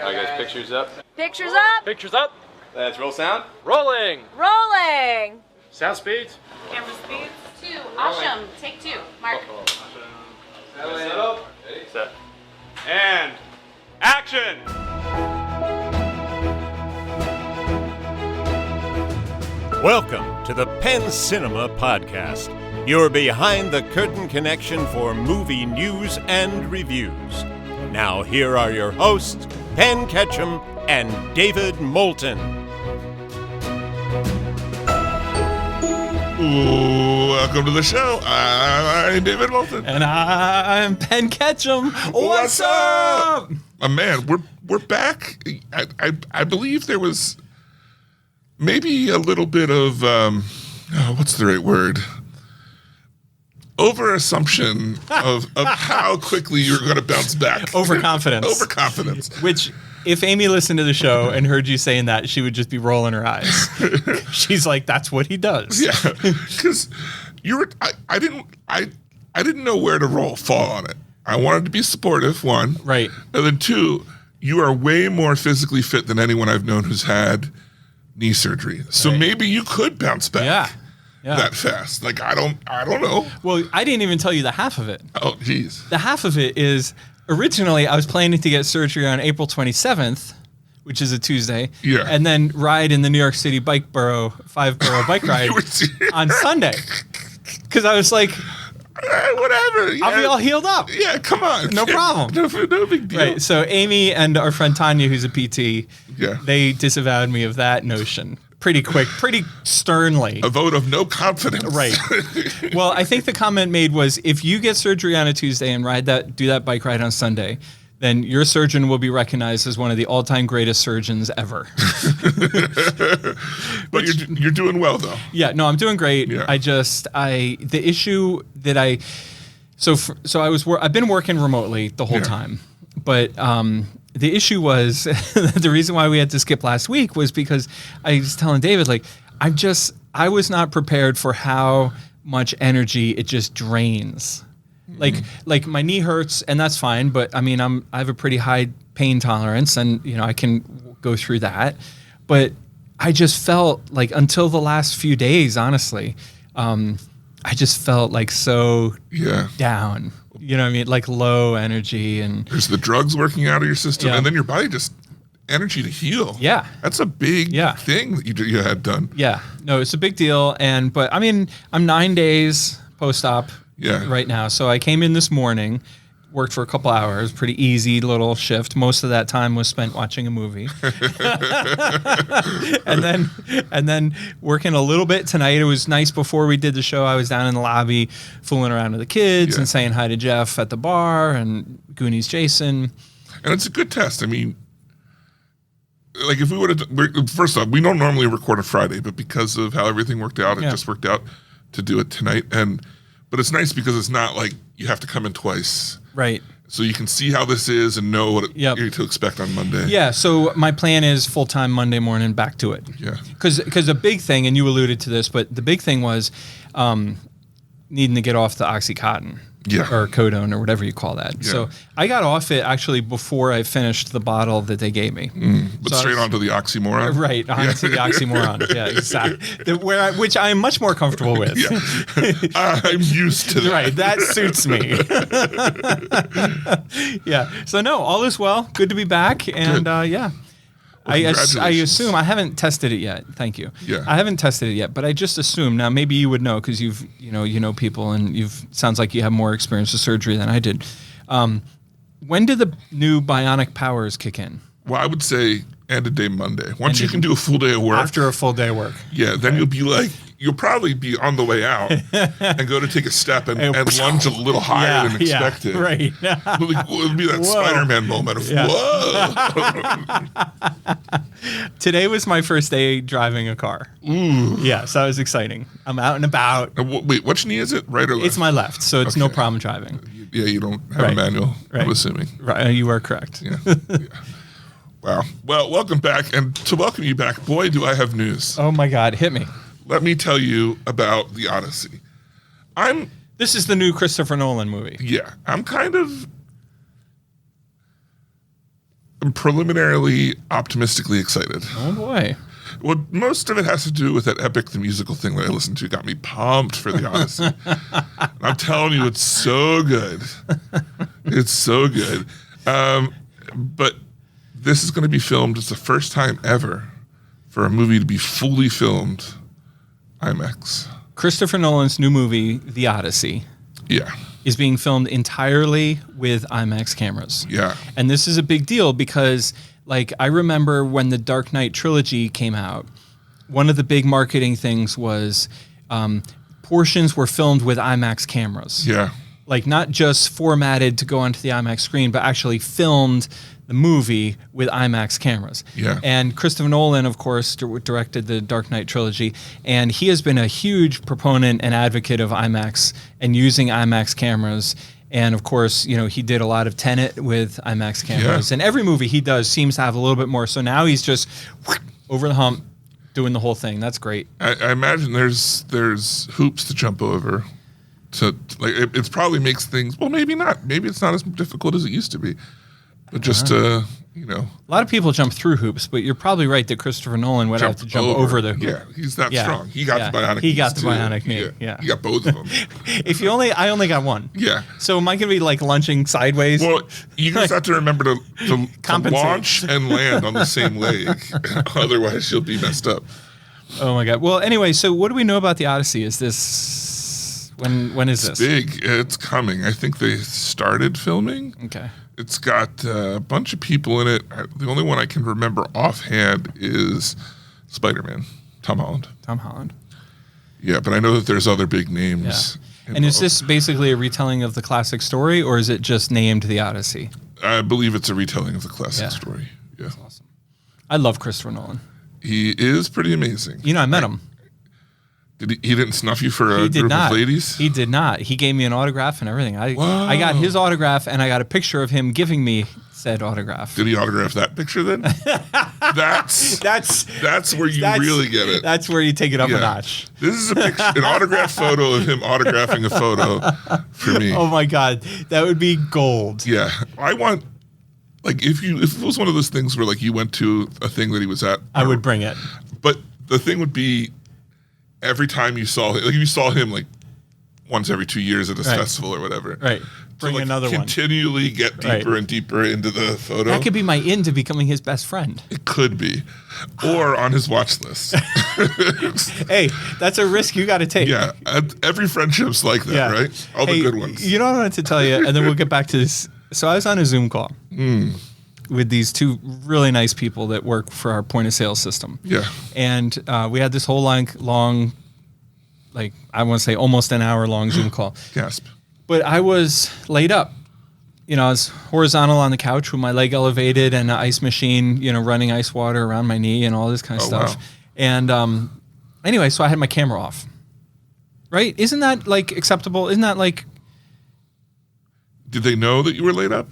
All right, guys, pictures up. Pictures up. Pictures up. Let's roll sound. Rolling. Rolling. Sound speeds. Camera speeds. 2. Awesome. Take 2. Mark. Set. And action. Welcome to the Penn Cinema Podcast, your behind-the-curtain connection for movie news and reviews. Now here are your hosts, Penn Ketchum and David Moulton. Welcome to the show. I'm David Moulton. And I'm Penn Ketchum. What's up? Man, we're back. I believe there was maybe a little bit of what's the right word? Over-assumption of how quickly you're going to bounce back. Overconfidence. Overconfidence. Which, if Amy listened to the show and heard you saying that, she would just be rolling her eyes. She's like, "That's what he does." Yeah, because I didn't know where to fall on it. I wanted to be supportive, one. Right. And then two, you are way more physically fit than anyone I've known who's had knee surgery. So maybe you could bounce back that fast. Like, I don't know. Well, I didn't even tell you the half of it. Oh, geez. The half of it is, originally, I was planning to get surgery on April 27th, which is a Tuesday. Yeah. And then ride in the New York City five-borough bike ride on Sunday. Because I was like, whatever. Yeah. I'll be all healed up. Yeah, come on. No problem. No big deal. Right. So Amy and our friend Tanya, who's a PT, they disavowed me of that notion pretty quick, pretty sternly. A vote of no confidence. Right. Well, I think the comment made was, if you get surgery on a Tuesday and do that bike ride on Sunday, then your surgeon will be recognized as one of the all-time greatest surgeons ever. But you're doing well, though. Yeah, no, I'm doing great. Yeah. The issue that I've been working remotely the whole time, but the issue was the reason why we had to skip last week was because I was telling David, like, I was not prepared for how much energy it just drains. Like my knee hurts and that's fine, but I mean, I have a pretty high pain tolerance and, I can go through that. But I just felt like, until the last few days, honestly, I just felt like so down. You know what I mean? Like low energy. And there's the drugs working out of your system, and then your body just energy to heal. Yeah. That's a big thing that you had done. Yeah. No, it's a big deal. But I mean, I'm 9 days post-op right now. So I came in this morning, worked for a couple hours, pretty easy little shift. Most of that time was spent watching a movie. and then working a little bit tonight. It was nice before we did the show. I was down in the lobby fooling around with the kids and saying hi to Jeff at the bar and Goonies Jason. And it's a good test. I mean, like, if we would have, first off, we don't normally record a Friday, but because of how everything worked out, it just worked out to do it tonight. But it's nice because it's not like you have to come in twice. Right. So you can see how this is and know what you're to expect on Monday. Yeah, so my plan is full-time Monday morning, back to it. Yeah. Because a big thing, and you alluded to this, but the big thing was needing to get off the Oxycontin. Or Codone, or whatever you call that. Yeah. So I got off it actually before I finished the bottle that they gave me. But straight onto the oxymoron? Right, onto the oxymoron. Yeah, exactly. Which I am much more comfortable with. Yeah. I'm used to that. Right, that suits me. Yeah. So no, all is well. Good to be back. And Well, I assume, I haven't tested it yet. Thank you. Yeah. I haven't tested it yet, but I just assume, now maybe you would know because you know people and sounds like you have more experience with surgery than I did. When did the new bionic powers kick in? Well, I would say end of day Monday. Once you can do a full day of work. After a full day of work. Yeah, then you'll probably be on the way out and go to take a step and lunge a little higher than expected. Right. It'll be that Spider-Man moment of, whoa. Today was my first day driving a car. Ooh. Yeah, so that was exciting. I'm out and about. Wait, which knee is it? Right or left? It's my left, so it's no problem driving. Yeah, you don't have a manual, I'm assuming. Right, you are correct. Yeah. Wow. Well, welcome back. And to welcome you back, boy, do I have news. Oh, my God. Hit me. Let me tell you about The Odyssey. This is the new Christopher Nolan movie. Yeah. I'm kind of I'm preliminarily optimistically excited. Oh boy. Well, most of it has to do with that Epic the Musical thing that I listened to. Got me pumped for the Odyssey. I'm telling you, it's so good. It's so good. But this is going to be filmed. It's the first time ever for a movie to be fully filmed IMAX. Christopher Nolan's new movie, The Odyssey, is being filmed entirely with IMAX cameras. Yeah. And this is a big deal because, like, I remember when the Dark Knight trilogy came out, one of the big marketing things was portions were filmed with IMAX cameras. Yeah. Like, not just formatted to go onto the IMAX screen, but actually filmed the movie with IMAX cameras. Yeah. And Christopher Nolan, of course, directed the Dark Knight trilogy, and he has been a huge proponent and advocate of IMAX and using IMAX cameras. And of course, you know, he did a lot of Tenet with IMAX cameras, and every movie he does seems to have a little bit more. So now he's just over the hump, doing the whole thing. That's great. I imagine there's hoops to jump over. To like, it probably makes things. Well, maybe not. Maybe it's not as difficult as it used to be. But just you know, a lot of people jump through hoops, but you're probably right that Christopher Nolan would have to jump over the hoop. Yeah, he's that strong. He got the bionic. He got the too. bionic knee. Yeah. He got both of them. I only got one. Yeah. So am I gonna be like lunching sideways? Well, you just have to remember to Compensate. launch and land on the same leg. Otherwise, you'll be messed up. Oh my God. Well, anyway, so what do we know about the Odyssey? Is this when is this? Big. It's coming. I think they started filming. Okay. It's got a bunch of people in it. The only one I can remember offhand is Spider-Man, Tom Holland. Tom Holland. Yeah, but I know that there's other big Yeah. names. And is this basically a retelling of the classic story, or is it just named The Odyssey? I believe it's a retelling of the classic story. Yeah. Awesome. I love Christopher Nolan. He is pretty amazing. You know, I met him. He didn't snuff you for a He did group not. of ladies? He did not. He gave me an autograph and everything. I got his autograph and I got a picture of him giving me said autograph. Did he autograph that picture then? That's where you really get it. That's where you take it up a notch. This is a picture, an autographed photo of him autographing a photo for me. Oh my God, that would be gold. Yeah, I want, like, if it was one of those things where like you went to a thing that he was at, I would bring it. But the thing would be, every time you saw him, like if you saw him like once every 2 years at a festival or whatever, right? Bring another one. Continually get deeper and deeper into the photo. That could be my in to becoming his best friend. It could be, or on his watch list. Hey, that's a risk you got to take. Yeah, every friendship's like that, right? All the good ones. You know what I wanted to tell you, and then we'll get back to this. So I was on a Zoom call with these two really nice people that work for our point of sale system. Yeah. And we had this whole long, like, I want to say almost an hour long Zoom call. Gasp. But I was laid up. You know, I was horizontal on the couch with my leg elevated and an ice machine, you know, running ice water around my knee and all this kind of stuff. Wow. And anyway, so I had my camera off. Right? Isn't that, like, acceptable? Isn't that, like... Did they know that you were laid up?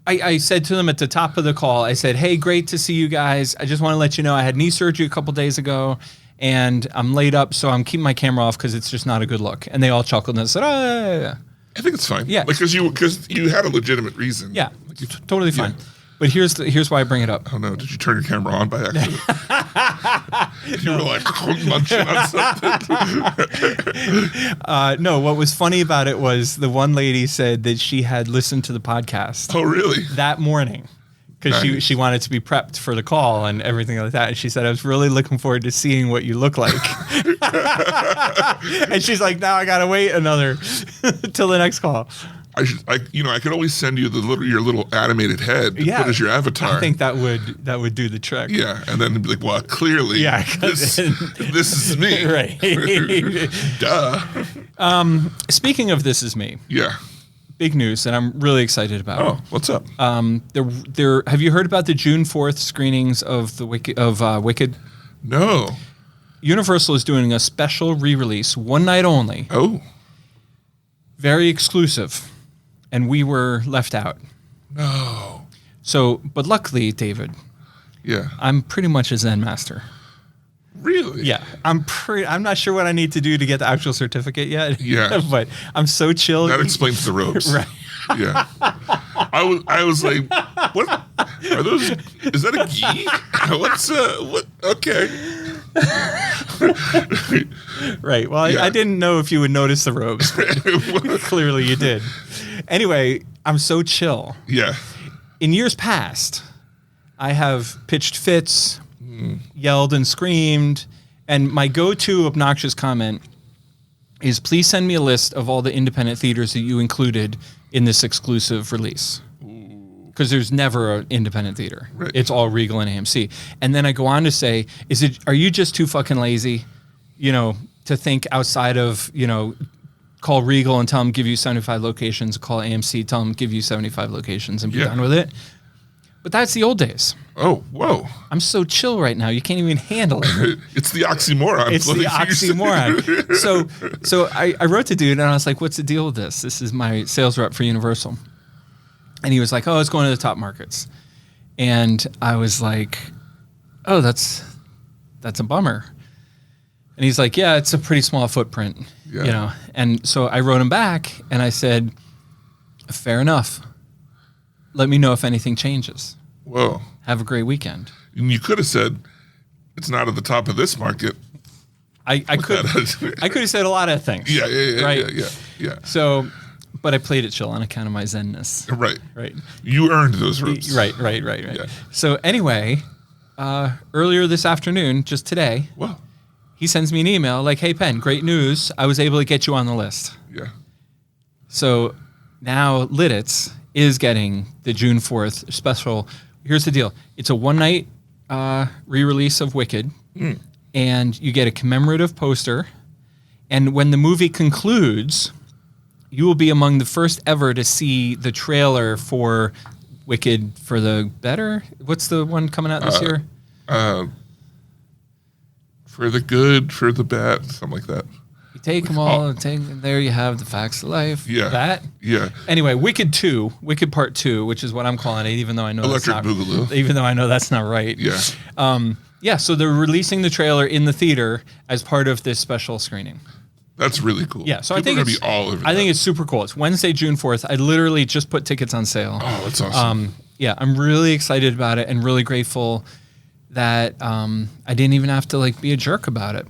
I said to them at the top of the call, I said, hey, great to see you guys. I just want to let you know I had knee surgery a couple days ago, and I'm laid up, so I'm keeping my camera off because it's just not a good look. And they all chuckled and said, oh, yeah. I think it's fine. Yeah. Because you had a legitimate reason. Yeah, Like totally fine. But here's why I bring it up. Oh no! Did you turn your camera on by accident? You were like munching on something. No, what was funny about it was the one lady said that she had listened to the podcast Oh really? that morning because Nice. she wanted to be prepped for the call and everything like that. And she said, I was really looking forward to seeing what you look like. And she's like, now I gotta wait another till the next call. I could always send you your little animated head to put as your avatar. I think that would do the trick. Yeah, and then be like, well, clearly, this is me. Right. Duh. Speaking of This Is Me, Yeah. big news that I'm really excited about. Oh, what's up? There. Have you heard about the June 4th screenings of Wicked? No. Universal is doing a special re-release, one night only, Oh. very exclusive, and we were left out. No. So, but luckily, David, Yeah. I'm pretty much a Zen master. Really? Yeah, I'm not sure what I need to do to get the actual certificate yet. Yeah. But I'm so chill. That explains the ropes. Right. Yeah. I was like, what? Are those? Is that a gi? What's what? Okay. Right. Well, Yeah. I didn't know if you would notice the robes. But clearly, you did. Anyway, I'm so chill. Yeah. In years past, I have pitched fits, yelled and screamed, and my go-to obnoxious comment is, please send me a list of all the independent theaters that you included in this exclusive release. Because there's never an independent theater. Right. It's all Regal and AMC. And then I go on to say, are you just too fucking lazy, to think outside of, call Regal and tell them give you 75 locations, call AMC, tell them give you 75 locations and be done with it? But that's the old days. Oh, whoa. I'm so chill right now. You can't even handle it. It's the oxymoron. It's the oxymoron. So I wrote to dude and I was like, what's the deal with this? This is my sales rep for Universal. And he was like, oh, it's going to the top markets. And I was like, oh, that's a bummer. And he's like, yeah, it's a pretty small footprint, And so I wrote him back and I said, fair enough. Let me know if anything changes. Whoa. Have a great weekend. And you could have said, it's not at the top of this market. I could have said a lot of things. Yeah, right? yeah. So, but I played it chill on account of my zenness. Right. You earned those robes. Right. Yeah. So anyway, earlier this afternoon, just today, Wow. he sends me an email like, hey, Penn, great news. I was able to get you on the list. Yeah. So now Lidditz is getting the June 4th special. Here's the deal. It's a one-night re-release of Wicked, and you get a commemorative poster. And when the movie concludes, you will be among the first ever to see the trailer for Wicked for the Better. What's the one coming out this year? For the good, for the bad, something like that. You take them all, and there you have the facts of life. Yeah. That? Yeah. Anyway, Wicked Part 2, which is what I'm calling it, even though I know Electric that's not, Boogaloo. even though I know that's not right. Yeah. So they're releasing the trailer in the theater as part of this special screening. That's really cool. Yeah, so People I think are gonna it's be all over I think that. it's super cool. It's Wednesday, June 4th. I literally just put tickets on sale. Oh, that's awesome. I'm really excited about it and really grateful that I didn't even have to be a jerk about it.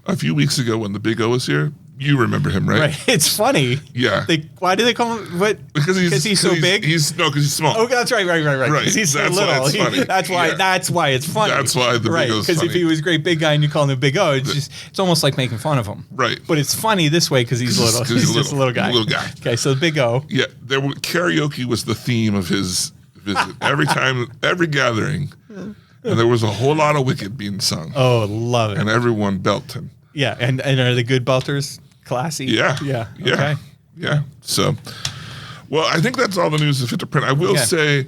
A few weeks ago when the Big O was here, you remember him, right? Right. It's funny. Yeah. Why do they call him? What? Because he's so big. Because he's small. Oh, that's right. Right. Because he's so That's why little. it's funny. That's why. Yeah. That's why it's funny. That's why the Big O's Because if funny. he was a great big guy and you call him the Big O, it's almost like making fun of him. Right. But it's funny this way because he's little. 'Cause he's He's just a little guy. Little guy. Okay, so the Big O. Yeah, karaoke was the theme of his visit. Every gathering, and there was a whole lot of Wicked being sung. Oh, love it. And everyone belting. Yeah, and are the good belters classy? Yeah. Okay. Yeah. So, well, I think that's all the news that fit to print. I will say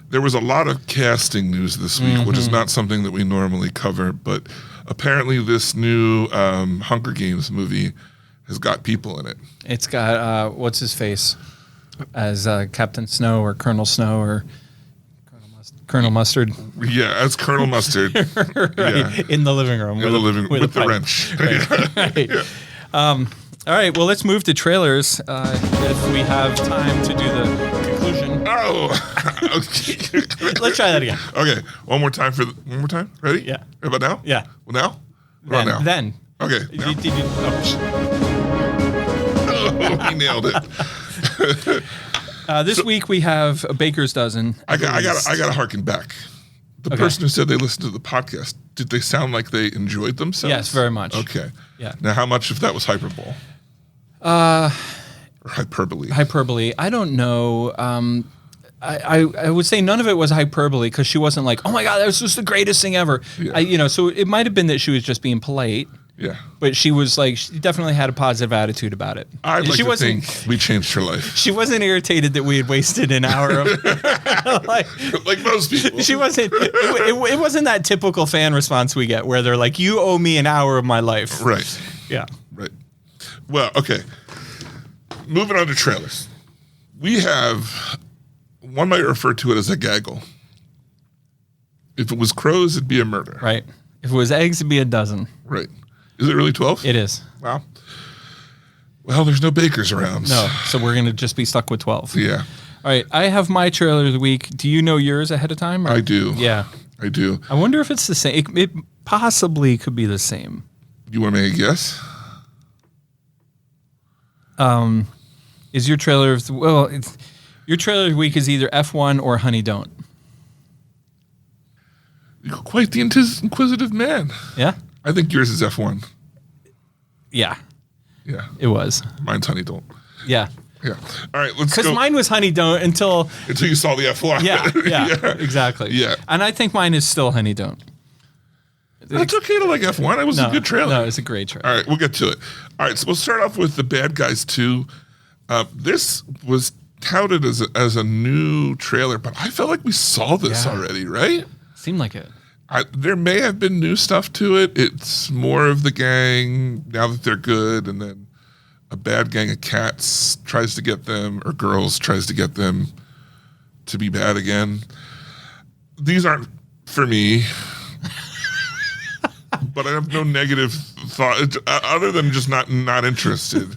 there was a lot of casting news this week, which is not something that we normally cover, but apparently this new Hunger Games movie has got people in it. It's got, what's his face as Captain Snow or Colonel Snow or Colonel Mustard. Yeah, as Colonel Mustard. Yeah. In the living room. In the living room with the pipe. wrench. Right. All right, well, let's move to trailers if we have time to do the conclusion. Oh, okay. Let's try that again. Okay, one more time. Ready? Yeah. Right about now? Yeah. Well, now? What about now? Then. Okay. Now. Oh, he nailed it. This week we have a baker's dozen. I got to harken back. The person who said they listened to the podcast, did they sound like they enjoyed themselves? Yes, very much. Okay. Yeah. Now, how much of that was hyperbole? Or hyperbole? Hyperbole. I don't know. I would say none of it was hyperbole because she wasn't like, oh my God, that was just the greatest thing ever. Yeah. So it might have been that she was just being polite. Yeah. But she was like, she definitely had a positive attitude about it. I'd like she to wasn't, think we changed her life. She wasn't irritated that we had wasted an hour of like most people. She wasn't. It wasn't that typical fan response we get where they're like, you owe me an hour of my life. Right. Yeah. Right. Well, okay. Moving on to trailers. We have, one might refer to it as a gaggle. If it was crows, it'd be a murder. Right. If it was eggs, it'd be a dozen. Right. Is it really 12? It is. Wow. Well, there's no bakers around. No, so we're going to just be stuck with 12. Yeah. All right, I have my trailer of the week. Do you know yours ahead of time? I do. Yeah. I do. I wonder if it's the same. It possibly could be the same. You want to make a guess? Is your trailer of your trailer of the week is either F1 or Honey Don't. You're quite the inquisitive man. Yeah? I think yours is F1. Yeah, Yeah. it was. Mine's Honey Don't. Yeah. Yeah. All right, let's Because go. mine was Honey Don't until Until you saw the F1. yeah, exactly. Yeah. And I think mine is still Honey Don't. It's okay to like F1. It was a good trailer. No, it's a great trailer. All right, we'll get to it. All right, so we'll start off with The Bad Guys 2. This was touted as a new trailer, but I felt like we saw this Yeah. already, right? Seemed like it. There may have been new stuff to it. It's more of the gang now that they're good, and then a bad gang of cats tries to get them, or girls tries to get them to be bad again. These aren't for me. But I have no negative thought other than just not interested.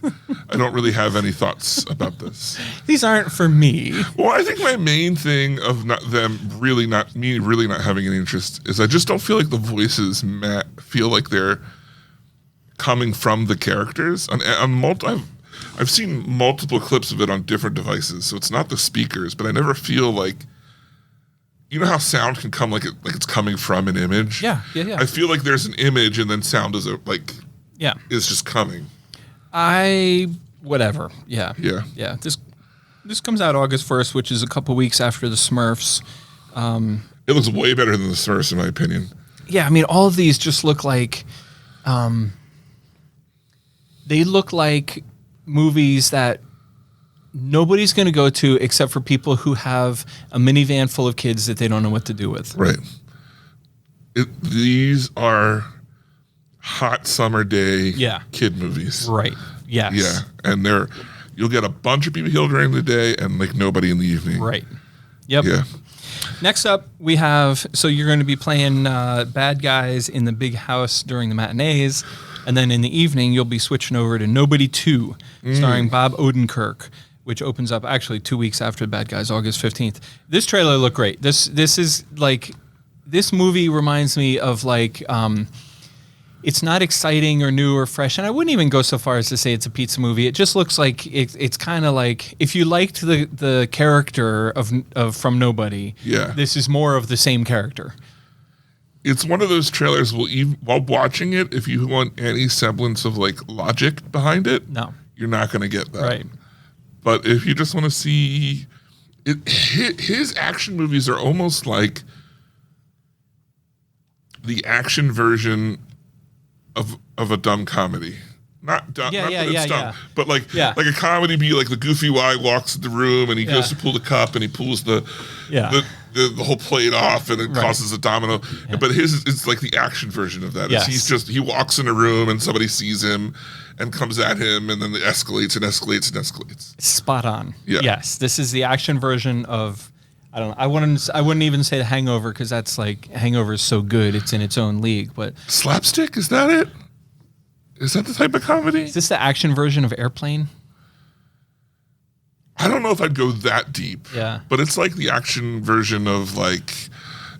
I don't really have any thoughts about this. These aren't for me. Well, I think my main thing of really not having any interest is I just don't feel like the voices feel like they're coming from the characters. I've seen multiple clips of it on different devices, so it's not the speakers, but I never feel like. You know how sound can come like it's coming from an image? Yeah. I feel like there's an image and then sound is just coming. Whatever. Yeah. Yeah. This comes out August 1st, which is a couple weeks after the Smurfs. It looks way better than the Smurfs, in my opinion. Yeah, I mean, all of these just look like, they look like movies that nobody's going to go to except for people who have a minivan full of kids that they don't know what to do with. Right. These are hot summer day kid movies. Right. Yes. Yeah. And you'll get a bunch of people here during the day and like nobody in the evening. Right. Yep. Yeah. Next up, we have, so you're going to be playing bad guys in the big house during the matinees. And then in the evening, you'll be switching over to Nobody 2, starring Bob Odenkirk, which opens up actually 2 weeks after Bad Guys, August 15th. This trailer looked great. This is like, this movie reminds me of like, it's not exciting or new or fresh. And I wouldn't even go so far as to say it's a pizza movie. It just looks like it's kind of like, if you liked the character of From Nobody, this is more of the same character. It's one of those trailers while watching it, if you want any semblance of like logic behind it, you're not going to get that. Right. But if you just want to see it, his action movies are almost like the action version of a dumb comedy. Not dumb, not that it's dumb, but like a comedy be like the goofy guy walks in the room and he goes to pull the cup and he pulls the whole plate off and it causes a domino. Yeah. But his it's like the action version of that. Yes. He walks in a room and somebody sees him and comes at him and then it escalates and escalates and escalates. Spot on. Yeah. Yes, this is the action version of I wouldn't even say The Hangover because that's like Hangover is so good it's in its own league. But Slapstick, is that it? Is that the type of comedy? Is this the action version of Airplane? I don't know if I'd go that deep. Yeah. But it's like the action version of like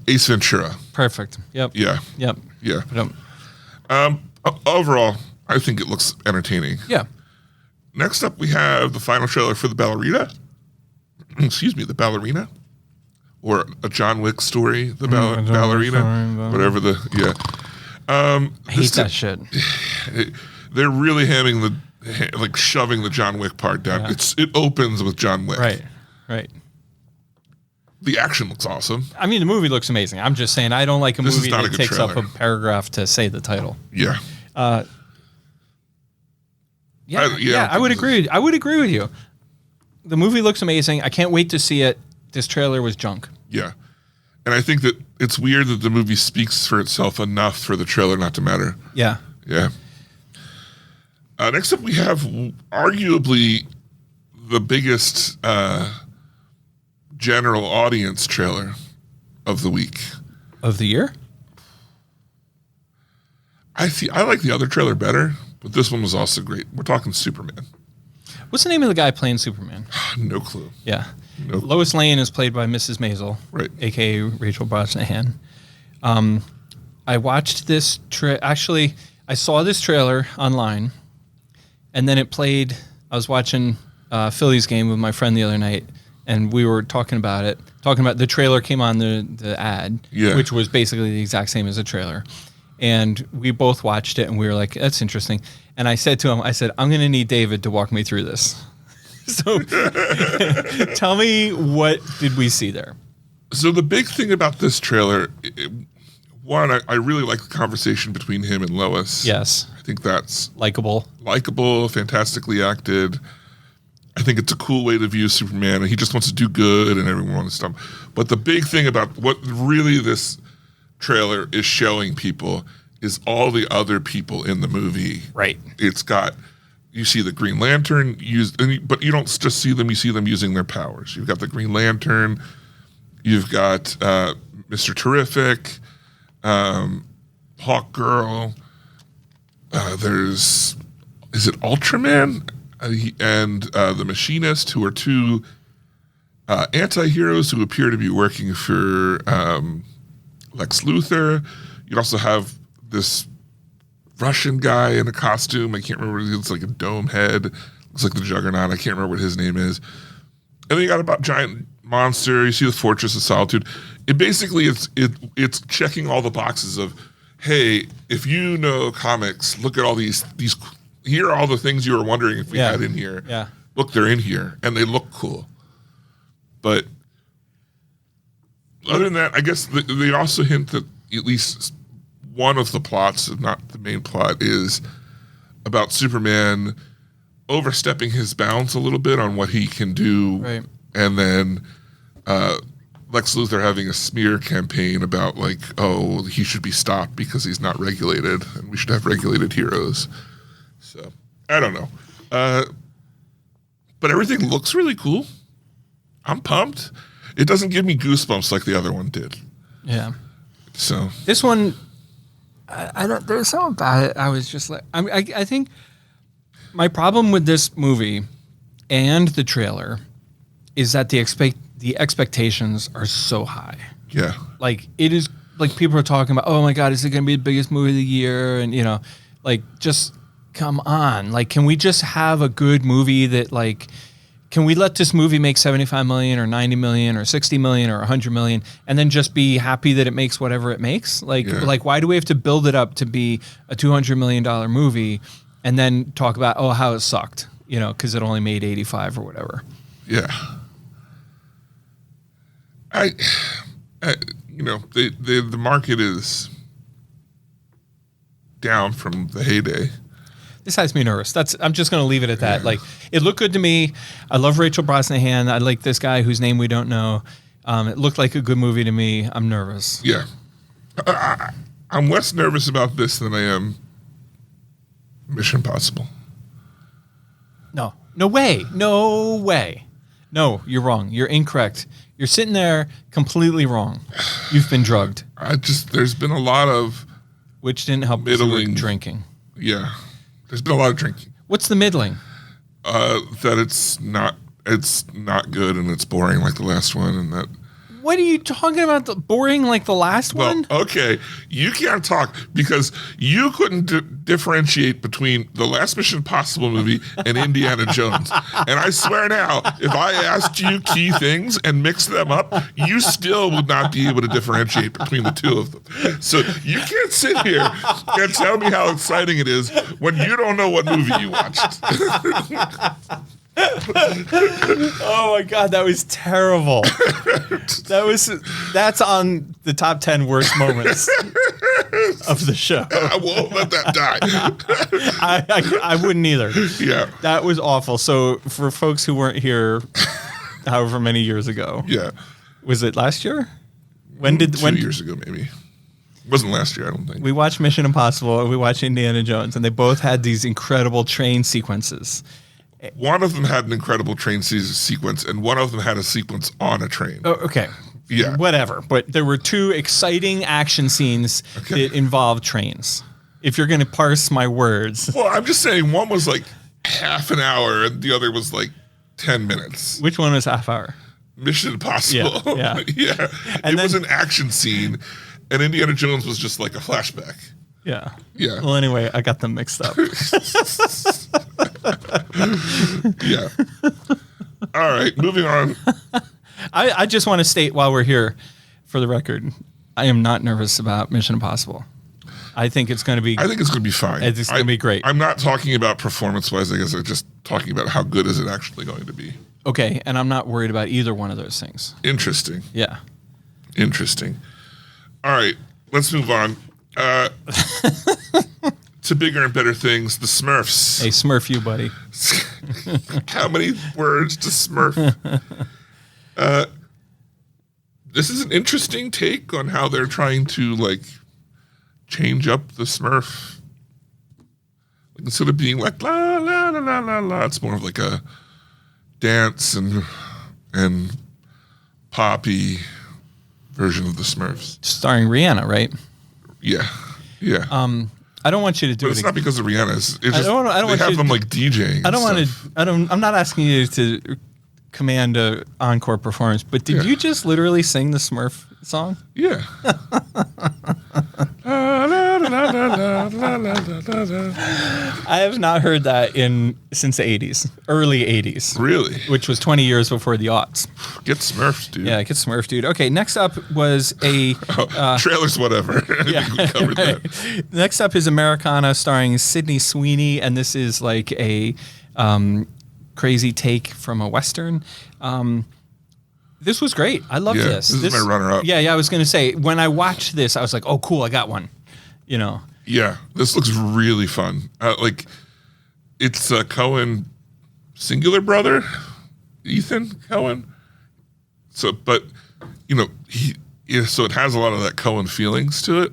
Ace Ventura. Perfect. Yep. Yeah. Yep. Yeah. Overall, I think it looks entertaining. Yeah. Next up, we have the final trailer for The Ballerina. Excuse me, The Ballerina. Or a John Wick story, The Ballerina. Whatever I hate that shit. They're really shoving the John Wick part down. Yeah. It opens with John Wick. Right. The action looks awesome. I mean, the movie looks amazing. I'm just saying I don't like a movie that takes up a paragraph to say the title. Yeah. I would agree. I would agree with you. The movie looks amazing. I can't wait to see it. This trailer was junk. Yeah. And I think that it's weird that the movie speaks for itself enough for the trailer not to matter. Yeah. Yeah. Next up, we have arguably the biggest general audience trailer of the week. Of the year? I like the other trailer better, but this one was also great. We're talking Superman. What's the name of the guy playing Superman? No clue. Yeah. No. Lois Lane is played by Mrs. Maisel, Right. a.k.a. Rachel Brosnahan. I watched this. Actually, I saw this trailer online, and then it played. I was watching Phillies game with my friend the other night, and we were talking about it. Talking about the trailer came on the ad, which was basically the exact same as the trailer. And we both watched it, and we were like, that's interesting. And I said to him, I'm going to need David to walk me through this. So tell me, what did we see there? So the big thing about this trailer, one, I really like the conversation between him and Lois. Yes. I think that's Likeable, fantastically acted. I think it's a cool way to view Superman, and he just wants to do good, and everyone wants to stuff. But the big thing about what really this trailer is showing people is all the other people in the movie. Right. It's got, you see the Green Lantern used, but you don't just see them, you see them using their powers. You've got the Green Lantern, you've got Mr. Terrific, Hawk Girl, is it Ultraman? And the Machinist, who are two anti-heroes who appear to be working for Lex Luthor. You'd also have this Russian guy in a costume. I can't remember. It's like a dome head. Looks like the Juggernaut. I can't remember what his name is. And then you got about giant monster. You see the Fortress of Solitude. It basically it's checking all the boxes of, hey, if you know comics, look at all these. Here are all the things you were wondering if we had in here. Yeah. Look, they're in here, and they look cool. But other than that, I guess they also hint that at least one of the plots, if not the main plot, is about Superman overstepping his bounds a little bit on what he can do. Right. And then Lex Luthor having a smear campaign about, like, oh, he should be stopped because he's not regulated, and we should have regulated heroes. So, I don't know. But everything looks really cool. I'm pumped. It doesn't give me goosebumps like the other one did. Yeah. So this one, I don't. There's something about it. I was just like, I think my problem with this movie and the trailer is that the expectations are so high. Yeah. Like, it is, like, people are talking about, oh my God, is it going to be the biggest movie of the year? And, you know, like, just come on. Like, can we just have a good movie that, like, can we let this movie make 75 million or 90 million or 60 million or 100 million and then just be happy that it makes whatever it makes? Like, like, why do we have to build it up to be a $200 million movie and then talk about, oh, how it sucked, you know, because it only made 85 or whatever? Yeah. You know, the market is down from the heyday. This has me nervous. I'm just going to leave it at that. Yeah. Like, it looked good to me. I love Rachel Brosnahan. I like this guy whose name we don't know. It looked like a good movie to me. I'm nervous. Yeah. I'm less nervous about this than I am Mission Impossible. No. No way. No way. No, you're wrong. You're incorrect. You're sitting there completely wrong. You've been drugged. There's been a lot of... Which didn't help middling drinking. Yeah. There's been a lot of drinking. What's the middling? That it's not good and it's boring like the last one, and that. What are you talking about? Boring like the last one? Okay, you can't talk because you couldn't differentiate between the last Mission Impossible movie and Indiana Jones. And I swear now, if I asked you key things and mixed them up, you still would not be able to differentiate between the two of them. So you can't sit here and tell me how exciting it is when you don't know what movie you watched. Oh my God, that was terrible. That's on the top 10 worst moments of the show. I won't let that die. I wouldn't either. Yeah. That was awful. So for folks who weren't here however many years ago. Yeah. Was it last year? 2 years ago, maybe. It wasn't last year, I don't think. We watched Mission Impossible and we watched Indiana Jones, and they both had these incredible train sequences. One of them had an incredible train sequence, and one of them had a sequence on a train. Oh, okay. Yeah. Whatever. But there were two exciting action scenes that involved trains. If you're going to parse my words. Well, I'm just saying one was like half an hour, and the other was like 10 minutes. Which one was half hour? Mission Impossible. Yeah. Yeah. And it was an action scene, and Indiana Jones was just like a flashback. Yeah. Yeah. Well, anyway, I got them mixed up. Yeah. All right, moving on. I just want to state while we're here, for the record, I am not nervous about Mission Impossible. I think it's going to be. I think it's going to be fine. It's going to be great. I'm not talking about performance-wise. I guess I'm just talking about how good is it actually going to be. Okay, and I'm not worried about either one of those things. Interesting. Yeah. Interesting. All right, let's move on. To bigger and better things, the Smurfs. Hey, Smurf you, buddy. How many words to Smurf? This is an interesting take on how they're trying to like change up the Smurf. Like, instead of being like la la la la la la, it's more of like a dance and poppy version of the Smurfs. Starring Rihanna, right? Yeah, yeah. I don't want you to do but it. it's not because of Rihanna. It's just I don't they want have you them to- like DJing. I don't want stuff. to. I'm not asking you to command a encore performance, but did you just literally sing the Smurf song? Yeah. La, la, la, la, la, la, la, la, la. I have not heard that since the 80s, early 80s. Really? Which was 20 years before the aughts. Get Smurfs, dude. Yeah, get Smurf, dude. Okay, next up was a. Trailers, whatever. Yeah. We covered that. Next up is Americana, starring Sydney Sweeney, and this is like a crazy take from a Western. This was great. I loved Yeah, this. this is my runner-up. Yeah, I was going to say, when I watched this, I was like, oh, cool, I got one. You know? Yeah, this looks really fun. Like, it's Cohen singular brother, Ethan Cohen. So, but, you know, so it has a lot of that Cohen feelings to it.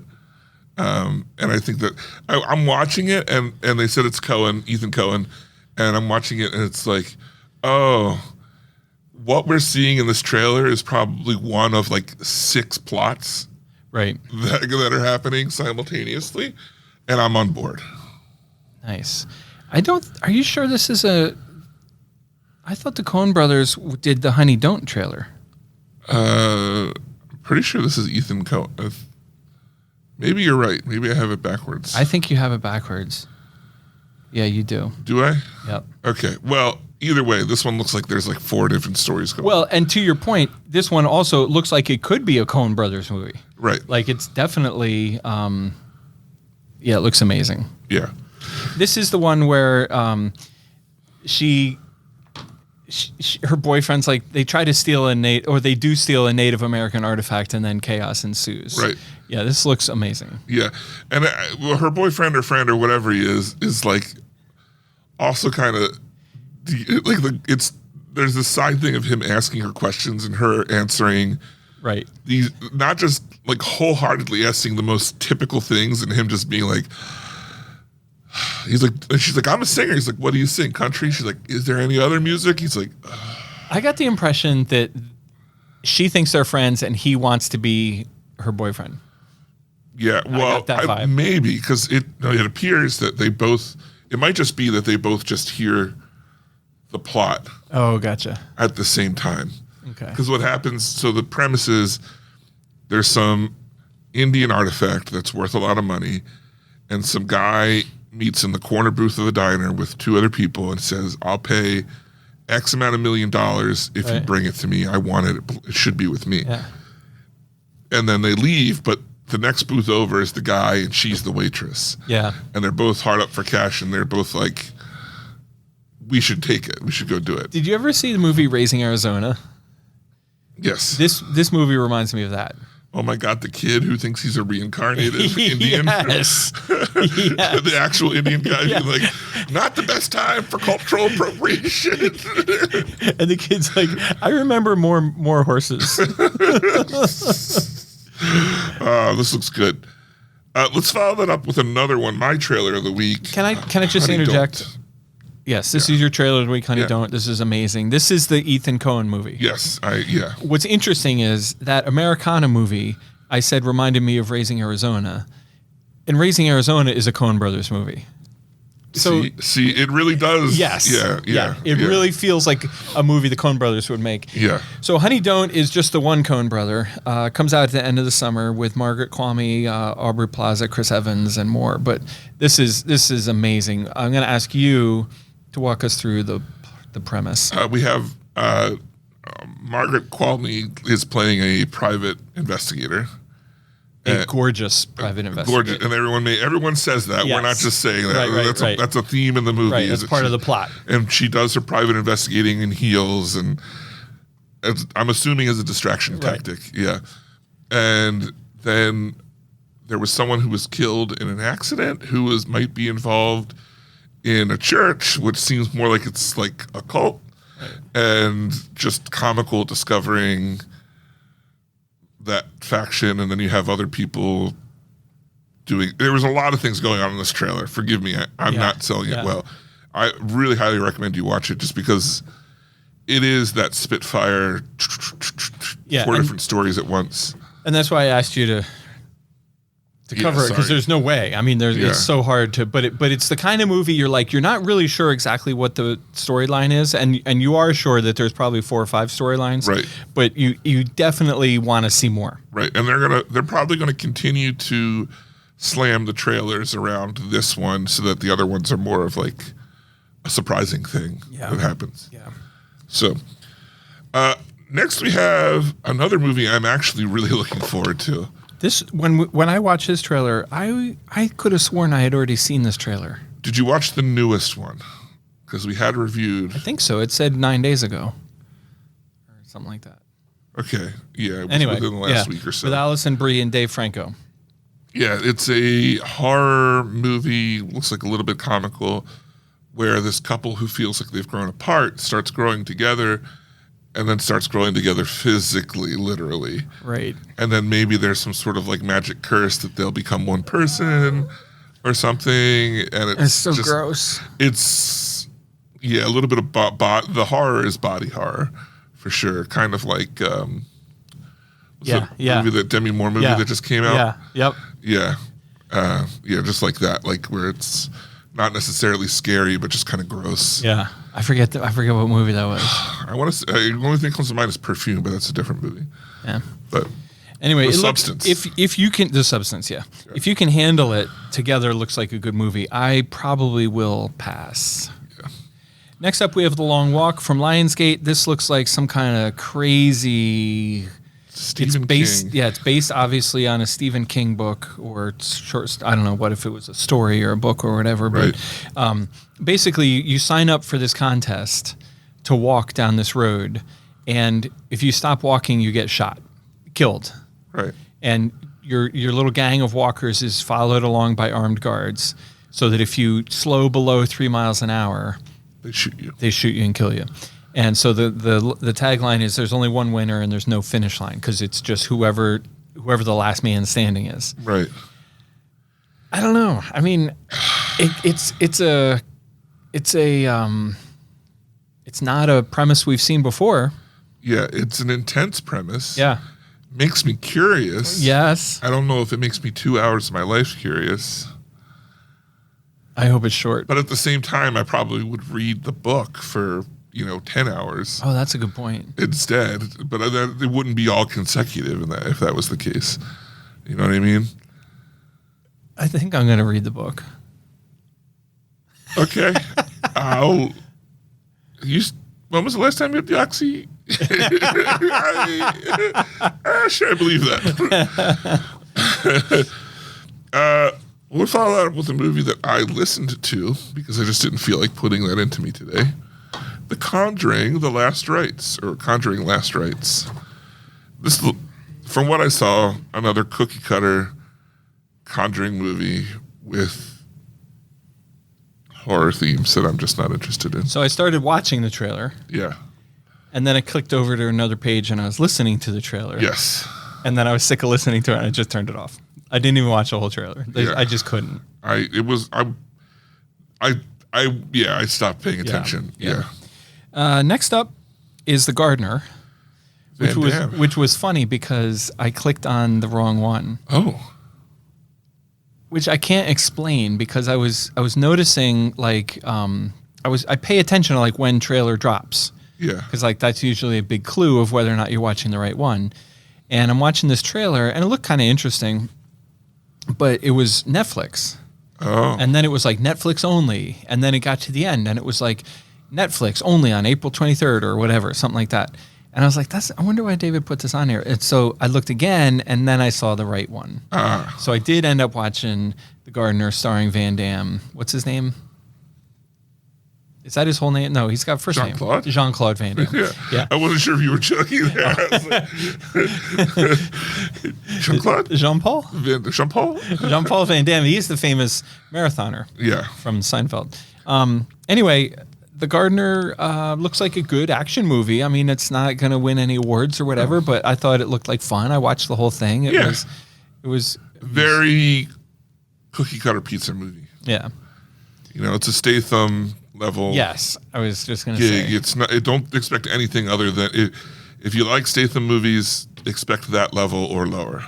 And I think that I'm watching it, and they said it's Cohen, Ethan Cohen, and I'm watching it, and it's like, oh, what we're seeing in this trailer is probably one of like 6 plots Right. that are happening simultaneously, and I'm on board. Nice. Are you sure this is I thought the Coen brothers did the Honey Don't trailer. I'm pretty sure this is Ethan Cohen. Maybe you're right. Maybe I have it backwards. I think you have it backwards. Yeah, you do. Do I? Yep. Okay. Well, either way, this one looks like there's like 4 different stories going. Well, and to your point, this one also looks like it could be a Coen brothers movie. Right. Like it's definitely, it looks amazing. Yeah. This is the one where her boyfriend's like, they try to steal they do steal a Native American artifact, and then chaos ensues. Right. Yeah, this looks amazing. Yeah. And her boyfriend or friend or whatever he is like also kind of like there's this side thing of him asking her questions and her answering. Right. These, not just like wholeheartedly asking the most typical things, and him just being like, she's like, I'm a singer. He's like, what do you sing? Country? She's like, is there any other music? He's like, I got the impression that she thinks they're friends and he wants to be her boyfriend. yeah, well, got that vibe. maybe because it appears that it might just be that they both just hear the plot Oh, gotcha. at the same time. Okay. Because what happens, so the premise is there's some Indian artifact that's worth a lot of money, and some guy meets in the corner booth of a diner with 2 other people and says, I'll pay X amount of $1 million if you Right. bring it to me. I want it. It should be with me. Yeah. And then they leave, but the next booth over is the guy and she's the waitress. Yeah. And they're both hard up for cash, and they're both like, we should take it. We should go do it. Did you ever see the movie Raising Arizona? Yes. This movie reminds me of that. Oh my God, the kid who thinks he's a reincarnated Indian. Yes. Yes. The actual Indian guy Yeah. being like, not the best time for cultural appropriation. And the kid's like, I remember more horses. This looks good. Let's follow that up with another one, my trailer of the week. Can I just Honey interject? Don't. Yes, this is your trailer of the week, Honey Yeah. Don't. This is amazing. This is the Ethan Coen movie. Yes, What's interesting is that Americana movie, I said, reminded me of Raising Arizona. And Raising Arizona is a Coen Brothers movie. So see, it really does. yes, Yeah. It really feels like a movie the Coen Brothers would make. Yeah. So Honey Don't is just the one Coen brother. Comes out at the end of the summer with Margaret Qualley, Aubrey Plaza, Chris Evans, and more. But this is amazing. I'm going to ask you to walk us through the premise. We have Margaret Qualley is playing a private investigator. A gorgeous private investigator. Gorgeous, and everyone says that. Yes. We're not just saying that. Right. That's a theme in the movie. Right, that's part of the plot. And she does her private investigating in heels, and I'm assuming as a distraction tactic. Yeah. And then there was someone who was killed in an accident who might be involved in a church, which seems more like it's like a cult, and just comical discovering that faction, and then you have other people doing. There was a lot of things going on in this trailer. Forgive me, I'm not selling it well. I really highly recommend you watch it, just because it is that Spitfire, four different stories at once. And that's why I asked you to cover it, because there's no way. I mean, it's so hard to. But it's the kind of movie you're not really sure exactly what the storyline is, and you are sure that there's probably 4 or 5 storylines. Right. But you definitely want to see more. Right, and they're probably gonna continue to slam the trailers around this one, so that the other ones are more of like a surprising thing that happens. Yeah. So, next we have another movie I'm actually really looking forward to. This when I watched this trailer, I could have sworn I had already seen this trailer. Did you watch the newest one? Because we had reviewed. I think so. It said 9 days ago, or something like that. Okay, yeah. It was Anyway, within the last week or so. with Allison Brie and Dave Franco. Yeah, it's a horror movie. Looks like a little bit comical, where this couple who feels like they've grown apart starts growing together. And then starts growing together physically, literally. Right. And then maybe there's some sort of like magic curse that they'll become one person or something. And it's so just gross. It's, a little bit of the horror is body horror for sure. Kind of like, movie, that Demi Moore movie that just came out. Yeah. Yep. Yeah. Just like that, like where it's not necessarily scary, but just kind of gross. Yeah. I forget what movie that was. I want to say, the only thing that comes to mind is Perfume, but that's a different movie. Yeah. But anyway, The Substance. If you can, The Substance, yeah. If you can handle it together, looks like a good movie. I probably will pass. Yeah. Next up, we have The Long Walk from Lionsgate. This looks like some kind of crazy. Stephen King. King. It's based obviously on a Stephen King book or short. I don't know if it was a story or a book or whatever. But basically, you sign up for this contest to walk down this road, and if you stop walking, you get killed. Right. And your little gang of walkers is followed along by armed guards, so that if you slow below 3 miles an hour, They shoot you and kill you. And so the tagline is there's only one winner and there's no finish line, because it's just whoever the last man standing is. Right. I don't know. I mean, it's not a premise we've seen before. Yeah, it's an intense premise. Yeah. Makes me curious. Yes. I don't know if it makes me 2 hours of my life curious. I hope it's short. But at the same time, I probably would read the book for 10 hours. Oh, that's a good point. Instead, but it wouldn't be all consecutive in that if that was the case. You know what I mean? I think I'm going to read the book. Okay. When was the last time you had the Oxy? Sure, I believe that. We'll follow that with a movie that I listened to because I just didn't feel like putting that into me today. The Conjuring, The Last Rites, or Conjuring Last Rites. This, from what I saw, another cookie cutter Conjuring movie with horror themes that I'm just not interested in. So I started watching the trailer. Yeah. And then I clicked over to another page and I was listening to the trailer. Yes. And then I was sick of listening to it and I just turned it off. I didn't even watch the whole trailer. Yeah. I just couldn't. I stopped paying attention. Yeah. Next up is The Gardener, which was funny because I clicked on the wrong one. Oh. which I can't explain because I was noticing like I pay attention to like when trailer drops. Yeah. Because like that's usually a big clue of whether or not you're watching the right one. And I'm watching this trailer and it looked kind of interesting, but it was Netflix. Oh. And then it was like Netflix only. And then it got to the end and it was like Netflix only on April 23rd or whatever, something like that. And I was like, I wonder why David put this on here. And so I looked again and then I saw the right one. So I did end up watching The Gardener starring Van Damme. What's his name? Is that his whole name? No, he's got first Jean-Claude? name. Jean-Claude Van Damme. Yeah. I wasn't sure if you were joking there. I was like, Jean-Claude? Jean-Paul? Jean-Paul? Jean-Paul Van Damme. He's the famous marathoner. Yeah. From Seinfeld. Anyway, The Gardener looks like a good action movie. I mean, it's not going to win any awards or whatever, but I thought it looked like fun. I watched the whole thing. It was very cookie cutter pizza movie. Yeah. You know, it's a Statham level. Yes, I was just going to say. It's not. Don't expect anything other than if you like Statham movies, expect that level or lower.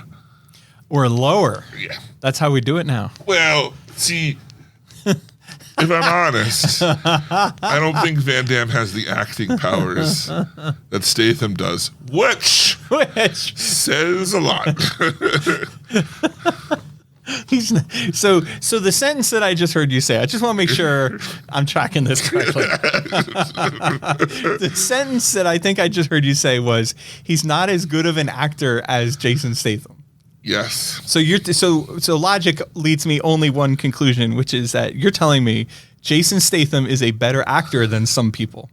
Or lower. Yeah. That's how we do it now. Well, see, if I'm honest, I don't think Van Damme has the acting powers that Statham does, which says a lot. So the sentence that I just heard you say, I just want to make sure I'm tracking this correctly. The sentence that I think I just heard you say was, he's not as good of an actor as Jason Statham. Yes. So logic leads me only one conclusion, which is that you're telling me Jason Statham is a better actor than some people.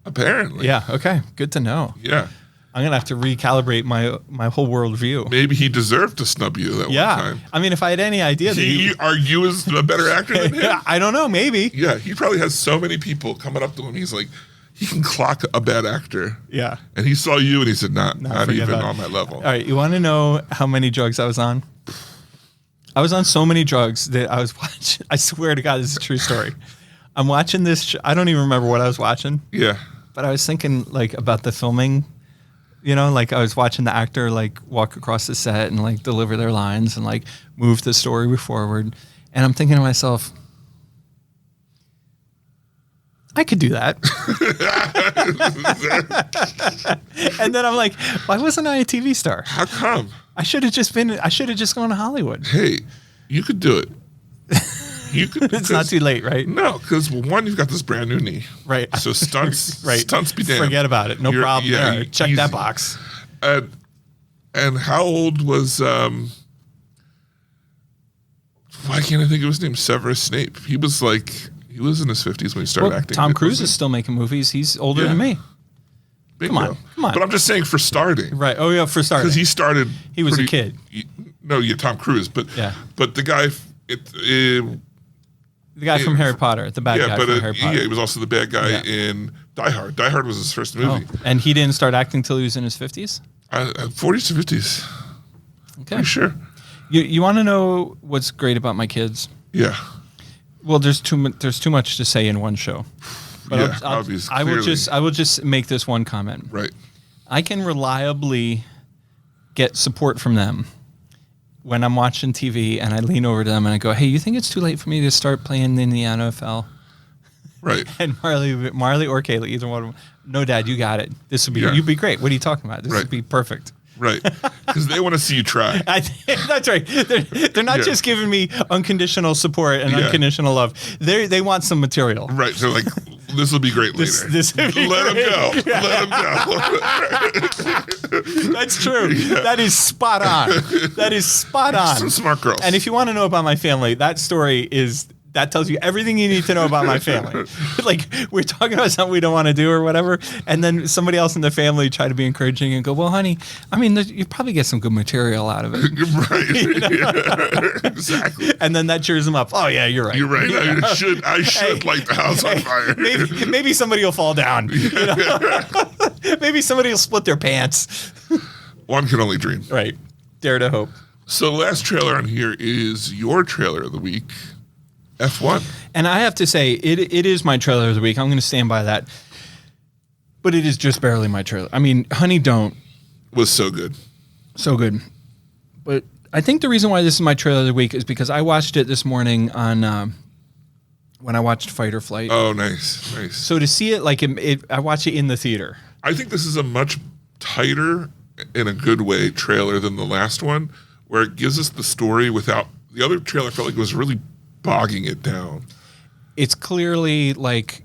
Apparently. Yeah. Okay. Good to know. Yeah. I'm going to have to recalibrate my whole worldview. Maybe he deserved to snub you that one time. I mean, if I had any idea that are you as a better actor than him? I don't know. Maybe. Yeah. He probably has so many people coming up to him. He's like, he can clock a bad actor. Yeah. And he saw you and he said, not even on my level. All right. You want to know how many drugs I was on? I was on so many drugs that I was watching. I swear to God, this is a true story. I'm watching this. I don't even remember what I was watching. Yeah. But I was thinking like about the filming. You know, like I was watching the actor like walk across the set and like deliver their lines and like move the story forward. And I'm thinking to myself, I could do that. And then I'm like, why wasn't I a TV star? How come? I should have just gone to Hollywood. Hey, you could do it. You could. It's not too late, right? No, because one, you've got this brand new knee. Right. So stunts, right. Stunts be damned. Forget about it. No problem. Yeah, Check easy. that box. And how old was, why can't I think of his name? Severus Snape. He was in his 50s when he started acting. Tom Cruise is still making movies. He's older than me. Bingo. Come on. But I'm just saying for starting. Right. Oh, yeah, for starting. Because he started. He was a kid. Tom Cruise. But yeah. But the guy. The guy from Harry Potter, the bad guy from Harry Potter. Yeah, he was also the bad guy in Die Hard. Die Hard was his first movie. Oh, and he didn't start acting till he was in his 50s? 40s to 50s. Okay. Pretty sure. You want to know what's great about my kids? Yeah. Well, there's too much to say in one show. But yeah, obviously. I will just make this one comment. Right. I can reliably get support from them when I'm watching TV and I lean over to them and I go, hey, you think it's too late for me to start playing in the NFL? Right. And Marley or Kaylee, either one of them, no, Dad, you got it. This would be, you'd be great. What are you talking about? This would be perfect. Right. Because they want to see you try. That's right. They're not just giving me unconditional support and unconditional love. They want some material. Right. They're like, this will be great later. Let them go. Let them go. That's true. Yeah. That is spot on. That is spot on. Some smart girls. And if you want to know about my family, that story that tells you everything you need to know about my family. Like, we're talking about something we don't want to do or whatever, and then somebody else in the family try to be encouraging and go, well, honey, I mean, you probably get some good material out of it. Right. You know? Yeah. Exactly. And then that cheers them up. Oh, yeah, you're right. You're right. I should light the house on fire. Maybe somebody will fall down. You know? Maybe somebody will split their pants. One can only dream. Right. Dare to hope. So the last trailer on here is your trailer of the week. F1. And I have to say, it is my trailer of the week. I'm going to stand by that. But it is just barely my trailer. I mean, Honey Don't was so good. So good. But I think the reason why this is my trailer of the week is because I watched it this morning on when I watched Fight or Flight. Oh, nice, nice. So to see it like I watched it in the theater. I think this is a much tighter, in a good way, trailer than the last one, where it gives us the story without the other trailer. Felt like it was really bogging it down. It's clearly like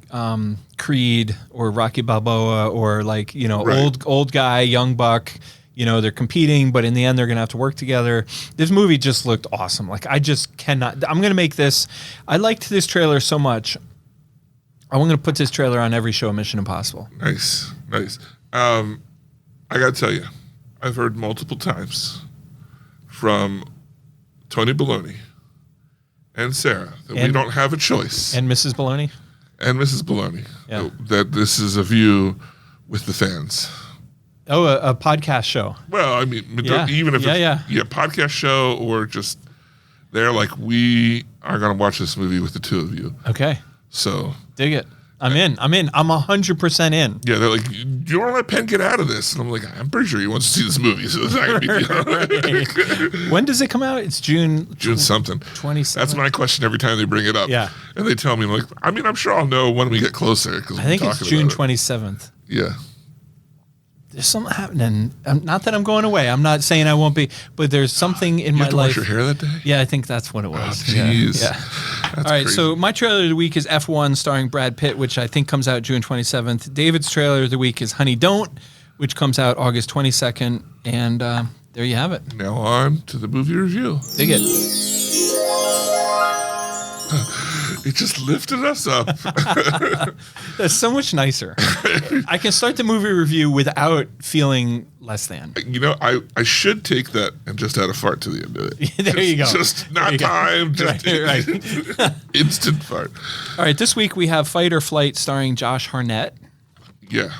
Creed or Rocky Balboa or like, you know, Right. old guy, young buck. You know, they're competing, but in the end, they're going to have to work together. This movie just looked awesome. Like, I just cannot. I'm going to make this. I liked this trailer so much. I'm going to put this trailer on every show, Mission Impossible. Nice, nice. I got to tell you, I've heard multiple times from Tony Baloney and Sarah that we And- don't have a choice, And Mrs. Baloney? and Mrs. Baloney, Yeah. that this is a view with the fans. Oh, a podcast show. Well, I mean, Yeah. even if Yeah, it's podcast show or just they're like, we are going to watch this movie with the two of you. Okay. So, Dig it. I'm in. I'm 100% in. yeah, they're like, you don't want to let Penn get out of this. And I'm like, I'm pretty sure he wants to see this movie. So it's not going to be When does it come out? It's June June something. 27th. That's my question every time they bring it up. Yeah. And they tell me, like, I mean, I'm sure I'll know when we get closer. Cause I think it's June 27th. Yeah. There's something happening. Not that I'm going away. I'm not saying I won't be, but there's something in You my have to life. wash your hair that day? Yeah, I think that's what it was. Oh, jeez. Yeah. All right, crazy. so my trailer of the week is F1 starring Brad Pitt, which I think comes out June 27th. David's trailer of the week is Honey Don't, which comes out August 22nd. And there you have it. Now on to the movie review. Dig it. It just lifted us up. That's so much nicer. I can start the movie review without feeling less than. You know, I should take that and just add a fart to the end of it. There you go. Just There not you go. time, just Right. instant fart. All right, this week we have Fight or Flight starring Josh Hartnett. Yeah.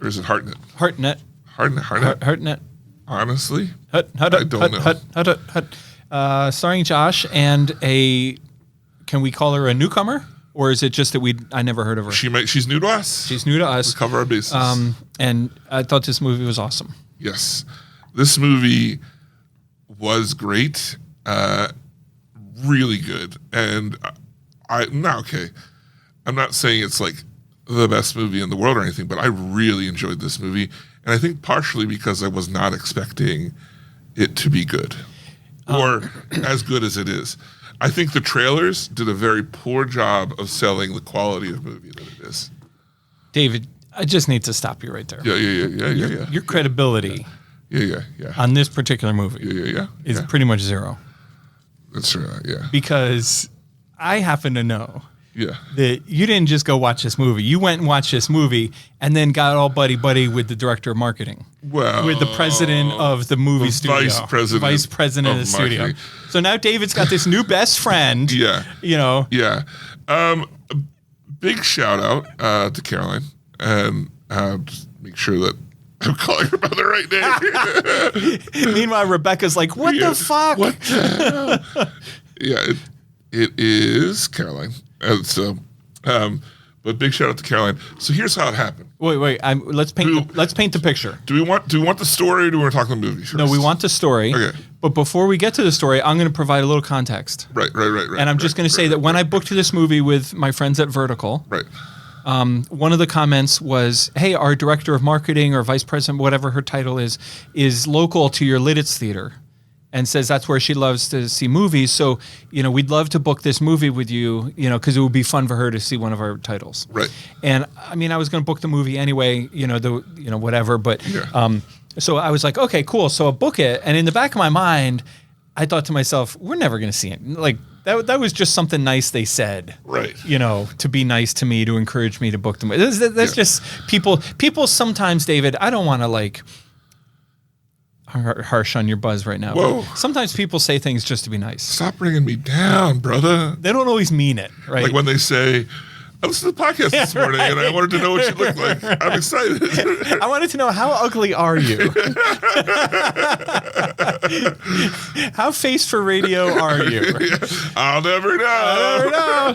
Or is it Hartnett? Hartnett. Hartnett? Honestly? I don't know. Starring Josh and can we call her a newcomer? Or is it just that I never heard of her? She's new to us. She's new to us. Cover our bases. And I thought this movie was awesome. Yes. This movie was great. Really good. And I'm not saying it's like the best movie in the world or anything, but I really enjoyed this movie. And I think partially because I was not expecting it to be good or as good as it is. I think the trailers did a very poor job of selling the quality of movie that it is. David, I just need to stop you right there. Yeah. Your credibility Yeah. on this particular movie Yeah. is pretty much zero. That's right. Yeah. Because I happen to know Yeah. that you didn't just go watch this movie. You went and watched this movie and then got all buddy with the director of marketing. Well, With the president of the movie studio. vice president of the of studio. marketing. So now David's got this new best friend. Yeah. You know. Yeah. Big shout out to Caroline. And just make sure that I'm calling her by the right name. Meanwhile, Rebecca's like, what the fuck? What the hell? Yeah, it is Caroline. And so, but big shout out to Caroline. So here's how it happened. Wait. Let's paint the picture. Do we want the story or do we want to talk the movie first? No, we want the story. Okay. But before we get to the story, I'm going to provide a little context. Right. And I'm just going to say that when I booked this movie with my friends at Vertical, Right. one of the comments was, hey, our director of marketing or vice president, whatever her title is local to your Lidditz Theater and says that's where she loves to see movies. So, we'd love to book this movie with you, because it would be fun for her to see one of our titles. Right. And I mean, I was going to book the movie anyway, whatever. But so I was like, okay, cool. So I'll book it. And in the back of my mind, I thought to myself, we're never going to see it. Like that was just something nice they said. Right. To be nice to me, to encourage me to book the movie. That's just people sometimes, David, I don't want to like harsh on your buzz right now. Whoa. Sometimes people say things just to be nice. Stop bringing me down, brother. They don't always mean it, right? Like when they say, I listened to the podcast this morning and I wanted to know what you look like. I'm excited. I wanted to know, how ugly are you? How face for radio are you? I'll never know.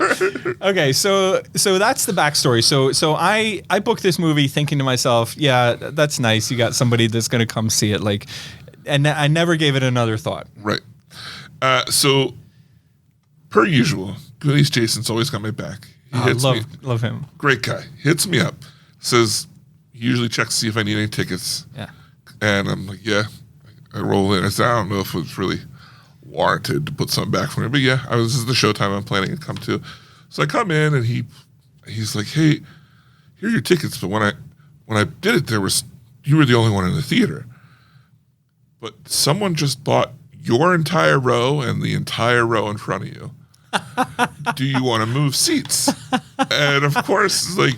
Okay, so that's the backstory. So I booked this movie thinking to myself, yeah, that's nice. You got somebody that's going to come see it. And I never gave it another thought. Right. So, per usual, Goonies Jason's always got my back. He hits me. Love him. Great guy. Hits me up. Says, he usually checks to see if I need any tickets. Yeah. And I'm like, yeah. I roll in. I said, I don't know if it was really warranted to put something back for me. But yeah, this is the showtime I'm planning to come to. So I come in and he's like, hey, here are your tickets. But when I did it, you were the only one in the theater. But someone just bought your entire row and the entire row in front of you. Do you want to move seats? And of course, like,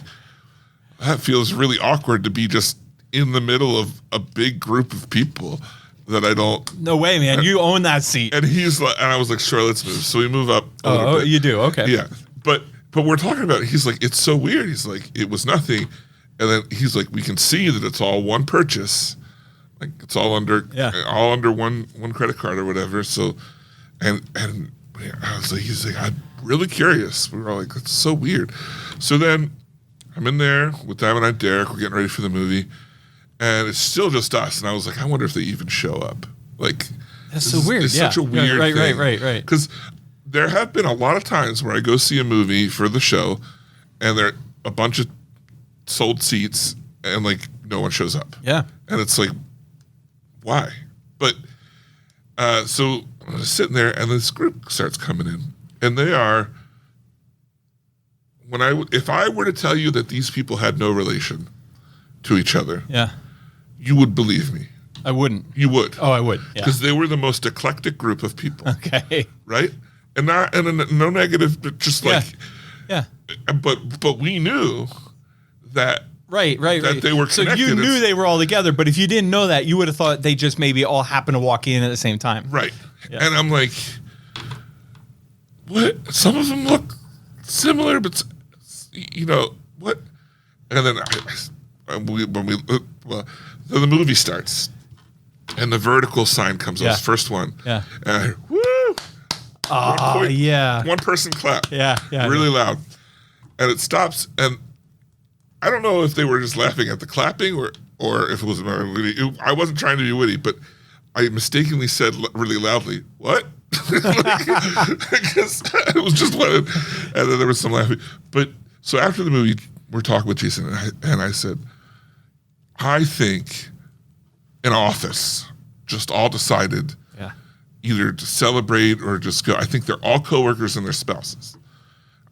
that feels really awkward to be just in the middle of a big group of people that I don't. No way, man. You own that seat. And he's like, and I was like, sure, let's move. So we move up. Oh, you do? Okay. Yeah. But we're talking about, he's like, it's so weird. He's like, it was nothing. And then he's like, we can see that it's all one purchase. Like, it's all under one credit card or whatever. So, and I was like, he's like, I'm really curious. We were all like, that's so weird. So then I'm in there with Diamond and Derek. We're getting ready for the movie. And it's still just us. And I was like, I wonder if they even show up. Like, that's so weird. It's such a weird thing. Right. Because there have been a lot of times where I go see a movie for the show and there are a bunch of sold seats and, like, no one shows up. Yeah. And it's like, why? But so I'm just sitting there and this group starts coming in. And they are, if I were to tell you that these people had no relation to each other, yeah, you would believe me. I wouldn't. You would. Oh, I would. Yeah. Because they were the most eclectic group of people. Okay. Right? And no negative, but just like, yeah. But we knew that. Right. That they were connected. So you knew they were all together, but if you didn't know that, you would have thought they just maybe all happened to walk in at the same time. Right. Yeah. And I'm like, what? Some of them look similar, but what? And then then the movie starts, and the vertical sign comes up, first one. Yeah. And woo! Oh, yeah. One person clap. Yeah. Really loud. And it stops, and I don't know if they were just laughing at the clapping or if it was I wasn't trying to be witty, but I mistakenly said really loudly, what? Because it was just one, and then there was some laughing. But so after the movie, we're talking with Jason, and I said, I think an office just all decided either to celebrate or just go. I think they're all coworkers and their spouses.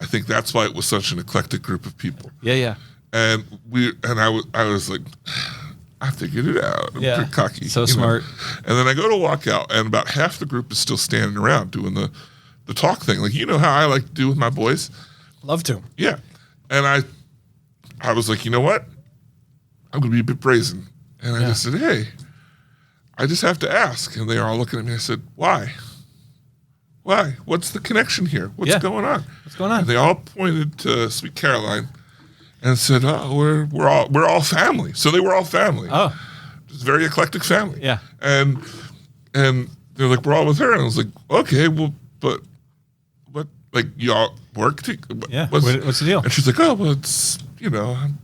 I think that's why it was such an eclectic group of people. Yeah. And I was like, I figured it out. I'm pretty cocky. So smart. And then I go to walk out, and about half the group is still standing around doing the talk thing. Like, you know how I like to do with my boys? Love to. Yeah. And I was like, you know what? I'm going to be a bit brazen. And I just said, hey, I just have to ask. And they are all looking at me. I said, why? Why? What's the connection here? What's going on? What's going on? And they all pointed to Sweet Caroline and said, oh, we're all family. So they were all family. Oh. Just very eclectic family. Yeah. And they're like, we're all with her. And I was like, okay, well, but what, like, y'all work together? Yeah. What's the deal? And she's like, oh, well, it's,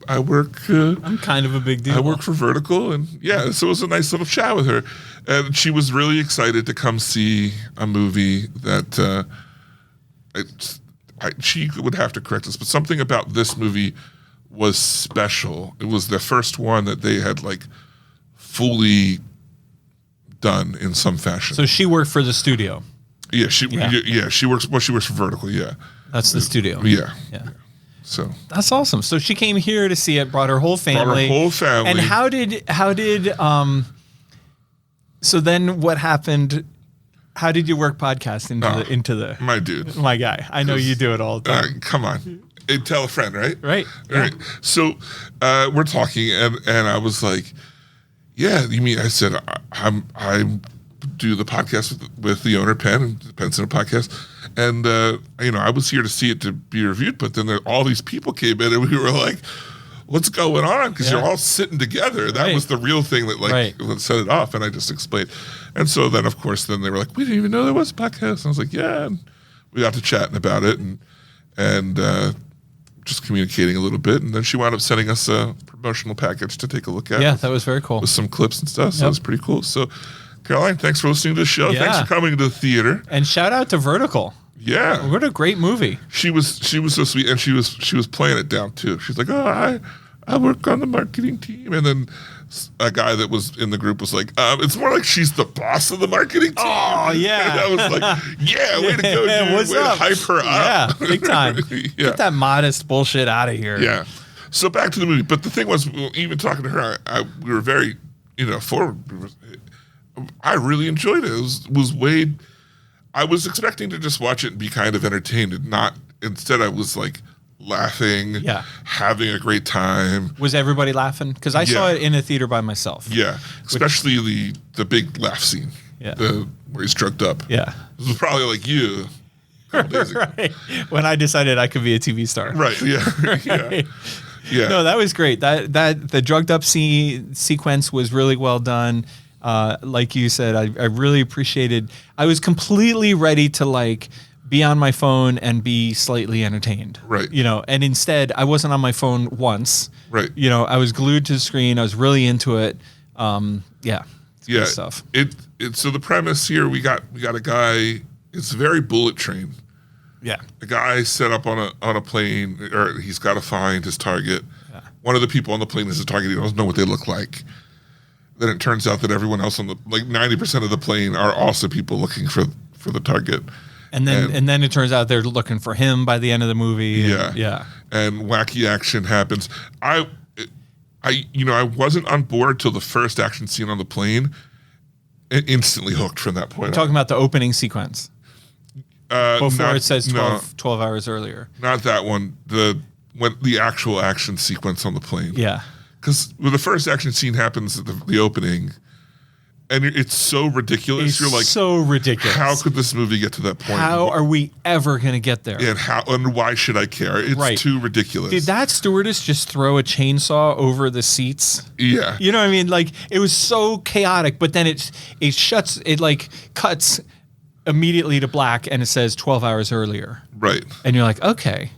I work. I'm kind of a big deal. I work for Vertical. And so it was a nice little chat with her. And she was really excited to come see a movie that she would have to correct us, but something about this movie was special. It was the first one that they had, like, fully done in some fashion. So she worked for the studio. Yeah, she works for Vertical. Yeah, that's the studio. Yeah. So that's awesome. So she came here to see it, brought her whole family. And how did so then what happened? How did you work podcast into the my dude, my guy? I know you do it all the time. Come on, hey, tell a friend, right? Right. All right. So we're talking, and I was like, yeah, you mean? I said I do the podcast with the owner Penn and the Penn Cinema podcast, and I was here to see it to be reviewed, but then all these people came in, and we were like, what's going on? Because you're all sitting together. That was the real thing that set it off. And I just explained. And so then, of course, then they were like, we didn't even know there was a podcast. And I was like, yeah. And we got to chatting about it and just communicating a little bit. And then she wound up sending us a promotional package to take a look at. Yeah, that was very cool. With some clips and stuff. So it was pretty cool. So Caroline, thanks for listening to the show. Yeah. Thanks for coming to the theater. And shout out to Vertical. Yeah. What a great movie. She was so sweet, and she was playing it down too. She's like, "Oh, I work on the marketing team," and then a guy that was in the group was like, "It's more like she's the boss of the marketing team." Oh, yeah. And I was like, "Yeah, way to go, dude! What's way up? to hype her up." Yeah, big time. Yeah. Get that modest bullshit out of here. Yeah. So back to the movie, but the thing was, even talking to her, we were very, forward. I really enjoyed it. It was way. I was expecting to just watch it and be kind of entertained, and not. Instead, I was like laughing, having a great time. Was everybody laughing? Because I saw it in a theater by myself. Yeah, especially the big laugh scene. Yeah, where he's drugged up. Yeah, this was probably like you. A couple days ago. Right. When I decided I could be a TV star. Right. Yeah. Right. Yeah. No, that was great. That the drugged up sequence was really well done. Like you said, I really appreciated. I was completely ready to like be on my phone and be slightly entertained. Right. And instead I wasn't on my phone once. Right. I was glued to the screen. I was really into it. Yeah. Good stuff. So the premise here, we got a guy. It's very bullet train. Yeah. A guy set up on a plane, or he's got to find his target. Yeah. One of the people on the plane is his target. He doesn't know what they look like. Then it turns out that everyone else on 90% of the plane are also people looking for the target. And then it turns out they're looking for him by the end of the movie. And wacky action happens. I wasn't on board till the first action scene on the plane. And instantly hooked from that point. Talking about the opening sequence. Before it says 12 hours earlier. Not that one. When the actual action sequence on the plane. Yeah. Because the first action scene happens at the opening, and it's so ridiculous. It's You're like, so ridiculous. How could this movie get to that point? How are we ever going to get there? And why should I care? It's too ridiculous. Did that stewardess just throw a chainsaw over the seats? Yeah. You know what I mean? Like, it was so chaotic, but then it cuts immediately to black, and it says 12 hours earlier. Right. And you're like, okay.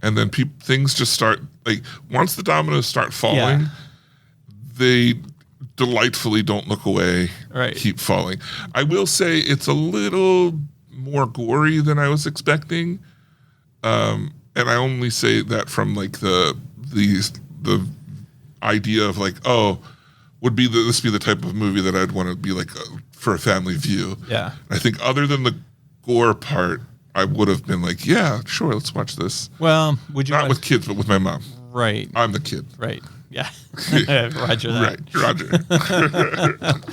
And then things just start, once the dominoes start falling, they delightfully don't look away, keep falling. I will say it's a little more gory than I was expecting. And I only say that from the idea of this be the type of movie that I'd want to be for a family view. Yeah. I think other than the gore part, I would have been like, yeah, sure, let's watch this. Well, would you not with kids, but with my mom? Right. I'm the kid. Right. Yeah. Roger that. Right. Roger.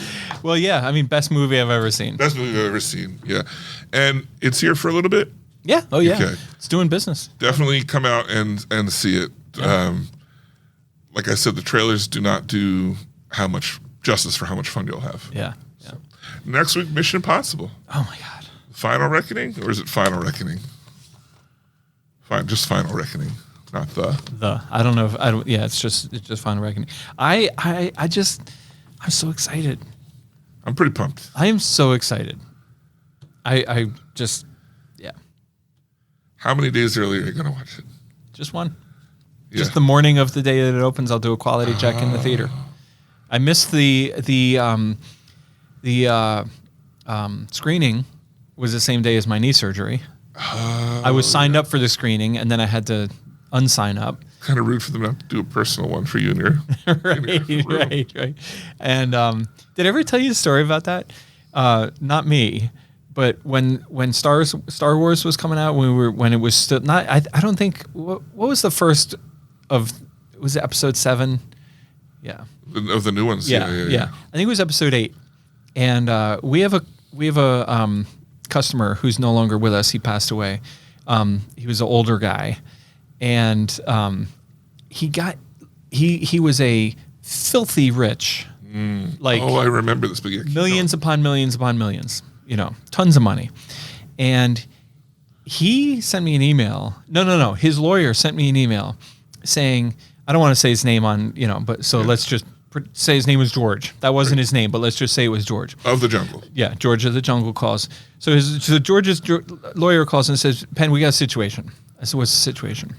Well, yeah. I mean, best movie I've ever seen. Best movie I've ever seen. Yeah. And it's here for a little bit. Yeah. Oh, yeah. Okay. It's doing business. Definitely come out and see it. Yeah. Like I said, the trailers do not do justice for how much fun you'll have. Yeah. So, next week, Mission Impossible. Oh my God. Final Reckoning, or is it Final Reckoning? Just Final Reckoning, not the. I don't know. Yeah, it's just Final Reckoning. I'm so excited. I'm pretty pumped. I am so excited. I just. How many days earlier are you gonna watch it? Just one. Yeah. Just the morning of the day that it opens, I'll do a quality check in the theater. I missed the screening. Was the same day as my knee surgery. I was signed up for the screening, and then I had to unsign up. Kind of rude for them not to do a personal one for you and your right. And did I ever tell you the story about that? Not me, but when Star Wars was coming out, when it was still not. I don't think what was the first of, was it episode 7? Yeah. Of the new ones. Yeah. I think it was episode 8, and we have a customer who's no longer with us. He passed away. He was an older guy, and he was a filthy rich, I remember this, but millions upon millions upon millions, tons of money. And he sent me an email. No. His lawyer sent me an email saying, I don't want to say his name on, but let's just say his name was George. That wasn't his name, but let's just say it was George. Of the Jungle. Yeah, George of the Jungle calls. So George's lawyer calls and says, Penn, we got a situation. I said, what's the situation?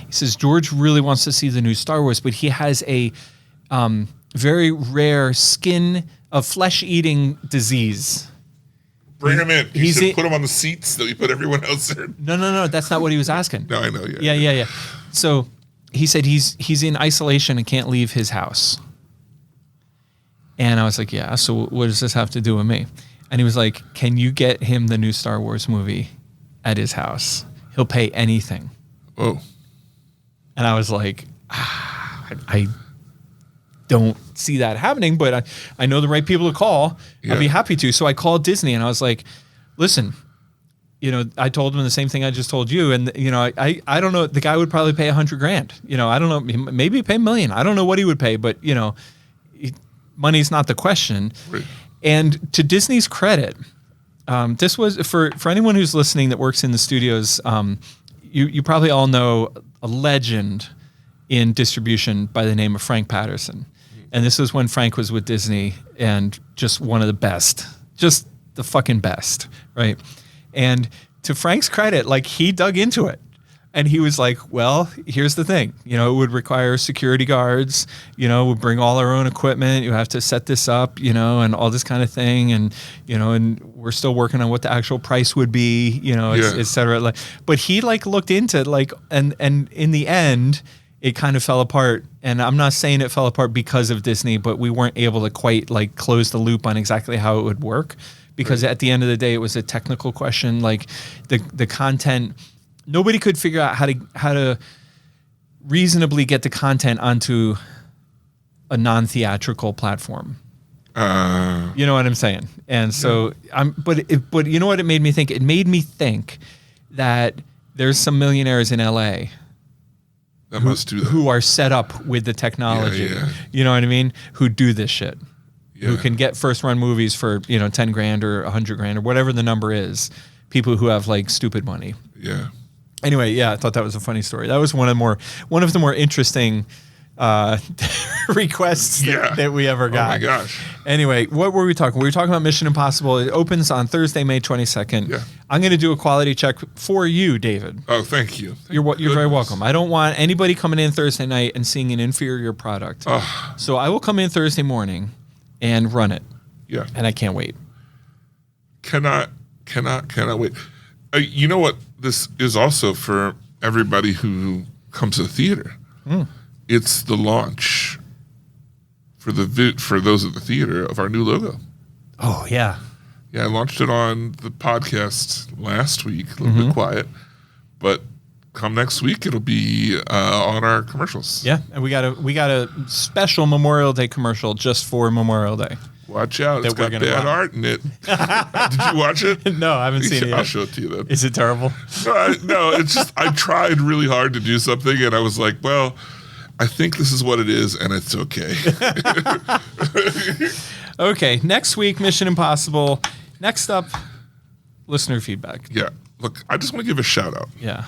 He says, George really wants to see the new Star Wars, but he has a very rare flesh-eating disease. Bring him in. You He's should put him on the seats that we put everyone else in. No. That's not what he was asking. No, I know. Yeah. So he said he's in isolation and can't leave his house. And I was like, yeah. So what does this have to do with me? And he was like, can you get him the new Star Wars movie at his house? He'll pay anything. Oh. And I was like, I don't see that happening, but I know the right people to call. Yeah. I'd be happy to. So I called Disney and I was like, listen, I told them the same thing I just told you. And, I don't know, the guy would probably pay $100,000. I don't know, maybe pay $1 million. I don't know what he would pay, but money's not the question. Right. And to Disney's credit, this was for anyone who's listening that works in the studios. You probably all know a legend in distribution by the name of Frank Patterson. And this is when Frank was with Disney and just one of the best, just the fucking best, right? And to Frank's credit, he dug into it. And he was like, well, here's the thing. It would require security guards, we'd bring all our own equipment. You have to set this up, and all this kind of thing. And, and we're still working on what the actual price would be, et cetera. But he looked into it, and in the end, it kind of fell apart. And I'm not saying it fell apart because of Disney, but we weren't able to quite close the loop on exactly how it would work. Because at the end of the day, it was a technical question. The content, nobody could figure out how to reasonably get the content onto a non-theatrical platform. You know what I'm saying? And so but you know what it made me think? It made me think that there's some millionaires in LA who are set up with the technology. Yeah. You know what I mean? Who do this shit. Yeah. Who can get first run movies for, $10,000 or $100,000 or whatever the number is. People who have stupid money. Yeah. Anyway, yeah, I thought that was a funny story. That was one of the more interesting requests that we ever got. Oh my gosh. Anyway, what were we talking? We were talking about Mission Impossible. It opens on Thursday, May 22nd. Yeah. I'm going to do a quality check for you, David. Oh, thank you. You're very welcome. I don't want anybody coming in Thursday night and seeing an inferior product. So I will come in Thursday morning and run it. Yeah. And I can't wait. Cannot wait. You know what this is also for everybody who comes to the theater? It's the launch for those at the theater of our new logo. Oh, yeah. Yeah, I launched it on the podcast last week, a little bit quiet, but come next week it'll be on our commercials. Yeah, and we got a special Memorial Day commercial just for Memorial Day. Watch out, it's got bad art in it. Did you watch it? No, I haven't seen it yet. I'll show it to you then. Is it terrible? No, it's just I tried really hard to do something and I was like, well, I think this is what it is and it's okay. Okay, next week, Mission Impossible. Next up, listener feedback. Yeah, look, I just want to give a shout out. Yeah.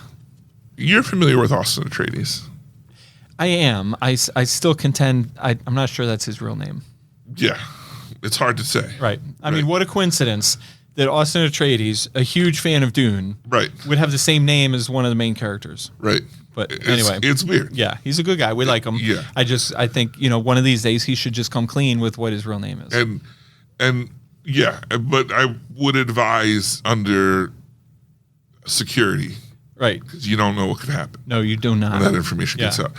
You're familiar with Austin Atreides. I am. I still contend, I'm not sure that's his real name. Yeah, it's hard to say. Right. I mean, what a coincidence that Austin Atreides, a huge fan of Dune, would have the same name as one of the main characters. Right. But anyway. It's weird. Yeah, he's a good guy. We like him. Yeah. I think, one of these days he should just come clean with what his real name is. And yeah, but I would advise under security. Right. Because you don't know what could happen. No, you do not. When that information gets out.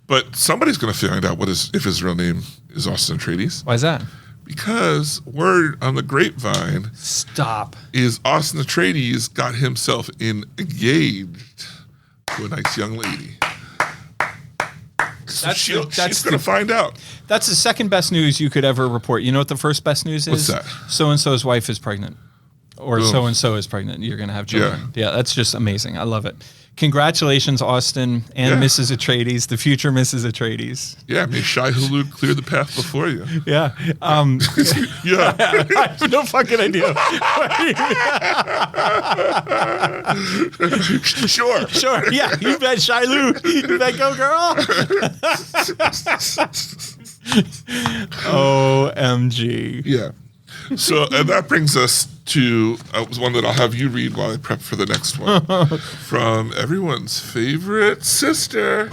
But somebody's going to find out if his real name is Austin Atreides. Why is that? Because word on the grapevine is Austin Atreides got himself engaged to a nice young lady. So she's going to find out. That's the second best news you could ever report. You know what the first best news is? What's that? So-and-so's wife is pregnant. Or so-and-so is pregnant. You're going to have children. Yeah, that's just amazing. I love it. Congratulations, Austin and Mrs. Atreides, the future Mrs. Atreides. Yeah, may Shai Hulud clear the path before you. Yeah. Yeah. I have no fucking idea. Sure. Yeah, you bet, Shiloh. You bet, go girl. OMG. Yeah. So, and that brings us to one that I'll have you read while I prep for the next one. From everyone's favorite sister.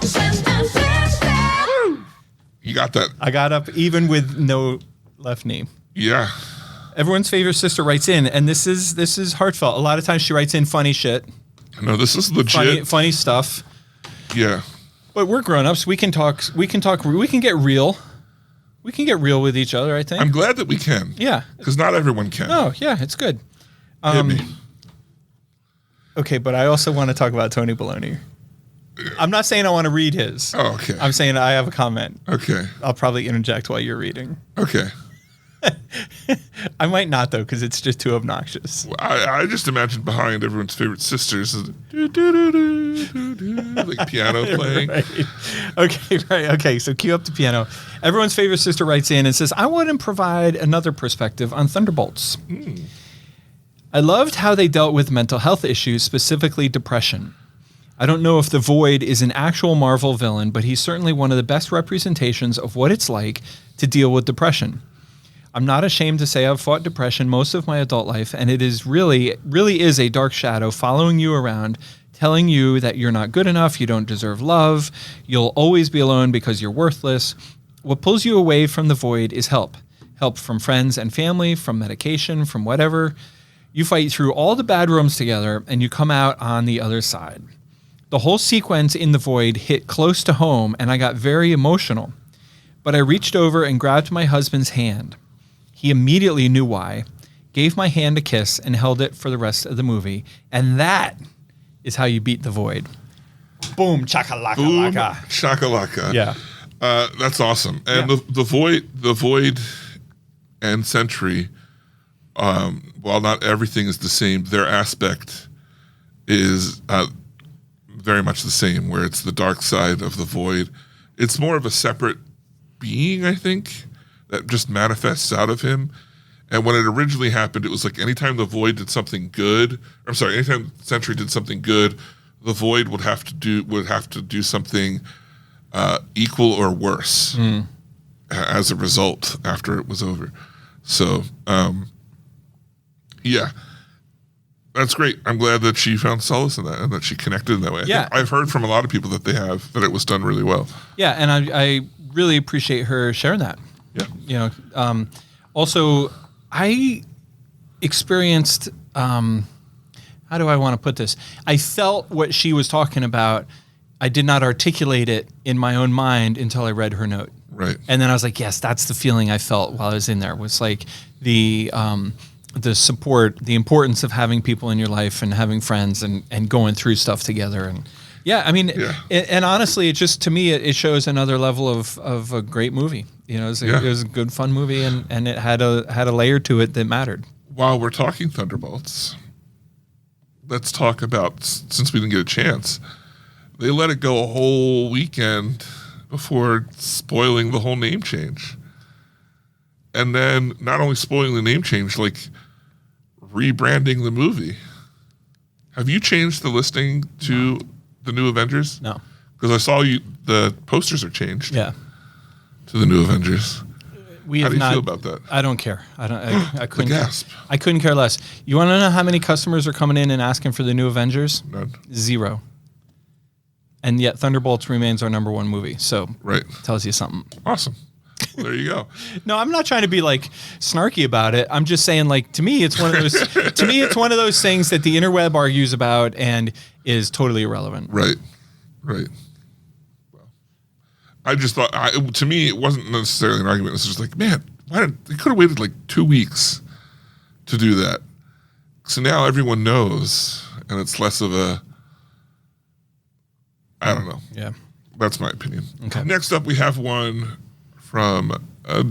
You got that? I got up even with no left knee. Yeah. Everyone's favorite sister writes in, and this is heartfelt. A lot of times she writes in funny shit, No, this is legit. funny stuff. Yeah. But we're grown-ups. We can talk. We can get real. We can get real with each other, I think. I'm glad that we can. Yeah. Because not everyone can. Oh, yeah, it's good. Hit me. Okay, but I also want to talk about Tony Baloney. I'm not saying I want to read his. Oh, okay. I'm saying I have a comment. Okay. I'll probably interject while you're reading. Okay. I might not, though, because it's just too obnoxious. I just imagine behind everyone's favorite sisters is like piano playing. Right. Okay, right. Okay, so cue up the piano. Everyone's favorite sister writes in and says, I want to provide another perspective on Thunderbolts. I loved how they dealt with mental health issues, specifically depression. I don't know if the Void is an actual Marvel villain, but he's certainly one of the best representations of what it's like to deal with depression. I'm not ashamed to say I've fought depression most of my adult life, and it is really is a dark shadow following you around, telling you that you're not good enough, you don't deserve love, you'll always be alone because you're worthless. What pulls you away from the Void is help. Help from friends and family, from medication, from whatever. You fight through all the bad rooms together, and you come out on the other side. The whole sequence in the Void hit close to home, and I got very emotional. But I reached over and grabbed my husband's hand. He immediately knew why, gave my hand a kiss, and held it for the rest of the movie. And that is how you beat the Void. Boom, chakalaka Boom, laka. shakalaka. Yeah. That's awesome. And Yeah. the Void and Sentry, while not everything is the same, their aspect is very much the same, where it's the dark side of the Void. It's more of a separate being, I think, that just manifests out of him. And when it originally happened, it was like anytime the Void did something good, anytime Sentry did something good, the Void would have to do something equal or worse as a result after it was over. So, yeah, that's great. I'm glad that she found solace in that and that she connected in that way. Yeah. I've heard from a lot of people that it was done really well. Yeah, and I really appreciate her sharing that. Yeah. You know, also, I experienced, how do I want to put this? I felt what she was talking about. I did not articulate it in my own mind until I read her note. Right. And then I was like, yes, that's the feeling I felt while I was in there. It was like the support, the importance of having people in your life and having friends and going through stuff together. And yeah, I mean, and honestly, it just, to me, it shows another level of a great movie. You know, it was a good, fun movie, and it had a layer to it that mattered. While we're talking Thunderbolts, let's talk about, since we didn't get a chance, they let it go a whole weekend before spoiling the whole name change. And then not only spoiling the name change, like rebranding the movie. Have you changed the listing to the New Avengers? No. Because I saw the posters are changed. Yeah. To the New Avengers. How do you feel about that? I don't care. I couldn't. gasp. I couldn't care less. You want to know how many customers are coming in and asking for the New Avengers? None. 0. And yet Thunderbolts remains our number 1 movie. So Right. tells you something. Awesome. Well, there you go. No, I'm not trying to be like snarky about it. I'm just saying, like, to me it's one of those things that the interweb argues about and is totally irrelevant. Right. Well, I just thought, to me, it wasn't necessarily an argument. It's just like, man, they could have waited like 2 weeks to do that. So now everyone knows, and it's less of a, I don't know. Yeah. That's my opinion. Okay. Next up, we have one from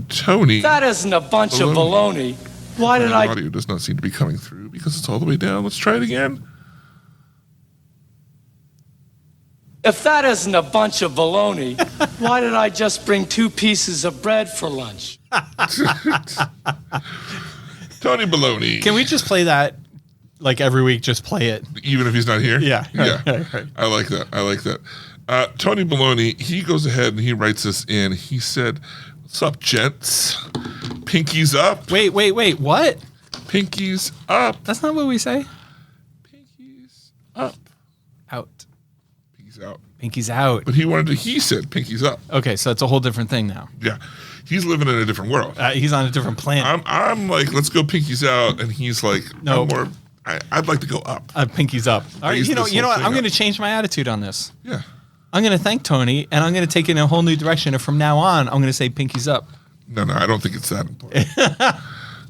Tony. That isn't a bunch of baloney. Why did The audio does not seem to be coming through because it's all the way down. Let's try it again. If that isn't a bunch of baloney, why did I just bring 2 pieces of bread for lunch? Tony Baloney. Can we just play that like every week? Just play it. Even if he's not here? Yeah. Yeah. Right. I like that. Tony Baloney, he goes ahead and he writes us in. He said, what's up, gents? Pinkies up. Wait. What? Pinkies up. That's not what we say. Pinkies up. Out. Pinkies out. Pinky's out. But he said pinky's up. Okay, so it's a whole different thing now. Yeah. He's living in a different world. He's on a different planet. I'm like, let's go pinky's out. And he's like, No. I'd like to go up. Pinky's up. All right, Raise you know this what? whole I'm thing going to up. change my attitude on this. Yeah. I'm going to thank Tony, and I'm going to take it in a whole new direction. And from now on, I'm going to say pinky's up. No, I don't think it's that important.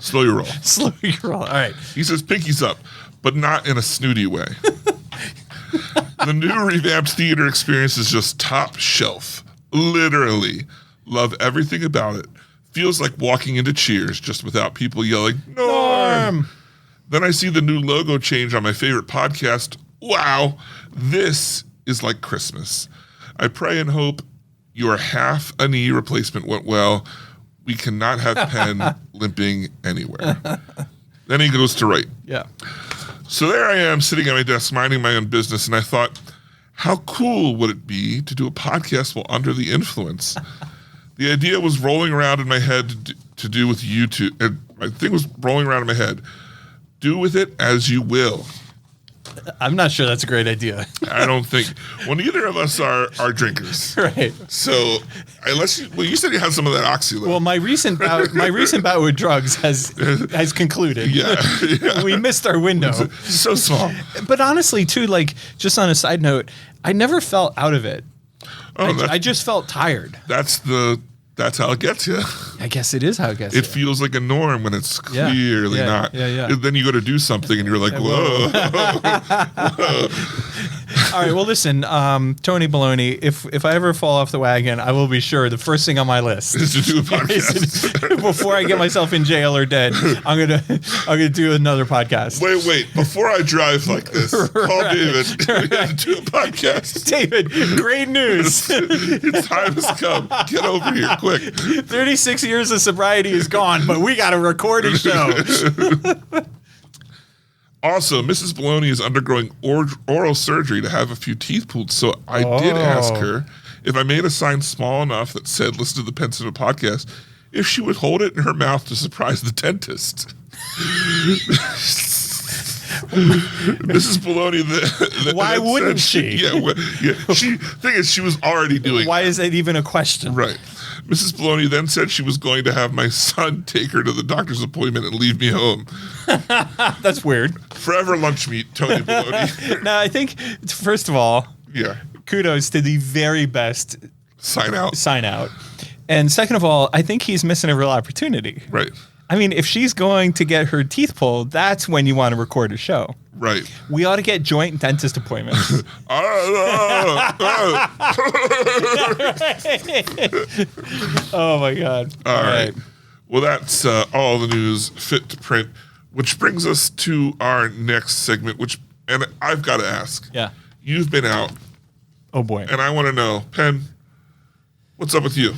Slow your roll. Slow your roll. All right. He says pinky's up, but not in a snooty way. The new revamped theater experience is just top shelf. Literally. Love everything about it. Feels like walking into Cheers, just without people yelling, Norm! Then I see the new logo change on my favorite podcast. Wow, this is like Christmas. I pray and hope your half a knee replacement went well. We cannot have Penn limping anywhere. Then he goes to write. Yeah. So there I am sitting at my desk minding my own business, and I thought, how cool would it be to do a podcast while under the influence? The idea was rolling around in my head to do with YouTube. And my thing was rolling around in my head. Do with it as you will. I'm not sure that's a great idea. I don't think. Well, neither of us are drinkers. Right. So unless you said you had some of that oxy. Well, my recent bout with drugs has concluded. Yeah. We missed our window. So small. But honestly, too, like just on a side note, I never felt out of it. Oh, I just felt tired. That's how it gets you. I guess it is how it gets It you. feels like a norm when it's clearly not. Yeah. And then you go to do something and you're like, whoa. All right. Well, listen, Tony Baloney, if I ever fall off the wagon, I will be sure the first thing on my list Is to do a podcast. before I get myself in jail or dead, I'm gonna do another podcast. Wait. Before I drive like this, call David. We have to do a podcast. David, great news. Your time has come. Get over here quick. 36 years of sobriety is gone, but we got to record a show. Also, Mrs. Baloney is undergoing oral surgery to have a few teeth pulled, so I did ask her if I made a sign small enough that said listen to the Penn Cinema podcast, if she would hold it in her mouth to surprise the dentist. Mrs. Baloney, Why wouldn't she? Thing is, she was already doing Why is that even a question? Right. Mrs. Baloney then said she was going to have my son take her to the doctor's appointment and leave me home. That's weird. Forever lunch meat, Tony Baloney. Now, I think, first of all, Yeah. kudos to the very best Sign out. sign out. And second of all, I think he's missing a real opportunity. Right. I mean, if she's going to get her teeth pulled, that's when you want to record a show. Right. We ought to get joint dentist appointments. Oh, my God. All right. Well, that's all the news fit to print, which brings us to our next segment, and I've got to ask. Yeah. You've been out, Oh, boy. and I want to know, Penn, what's up with you?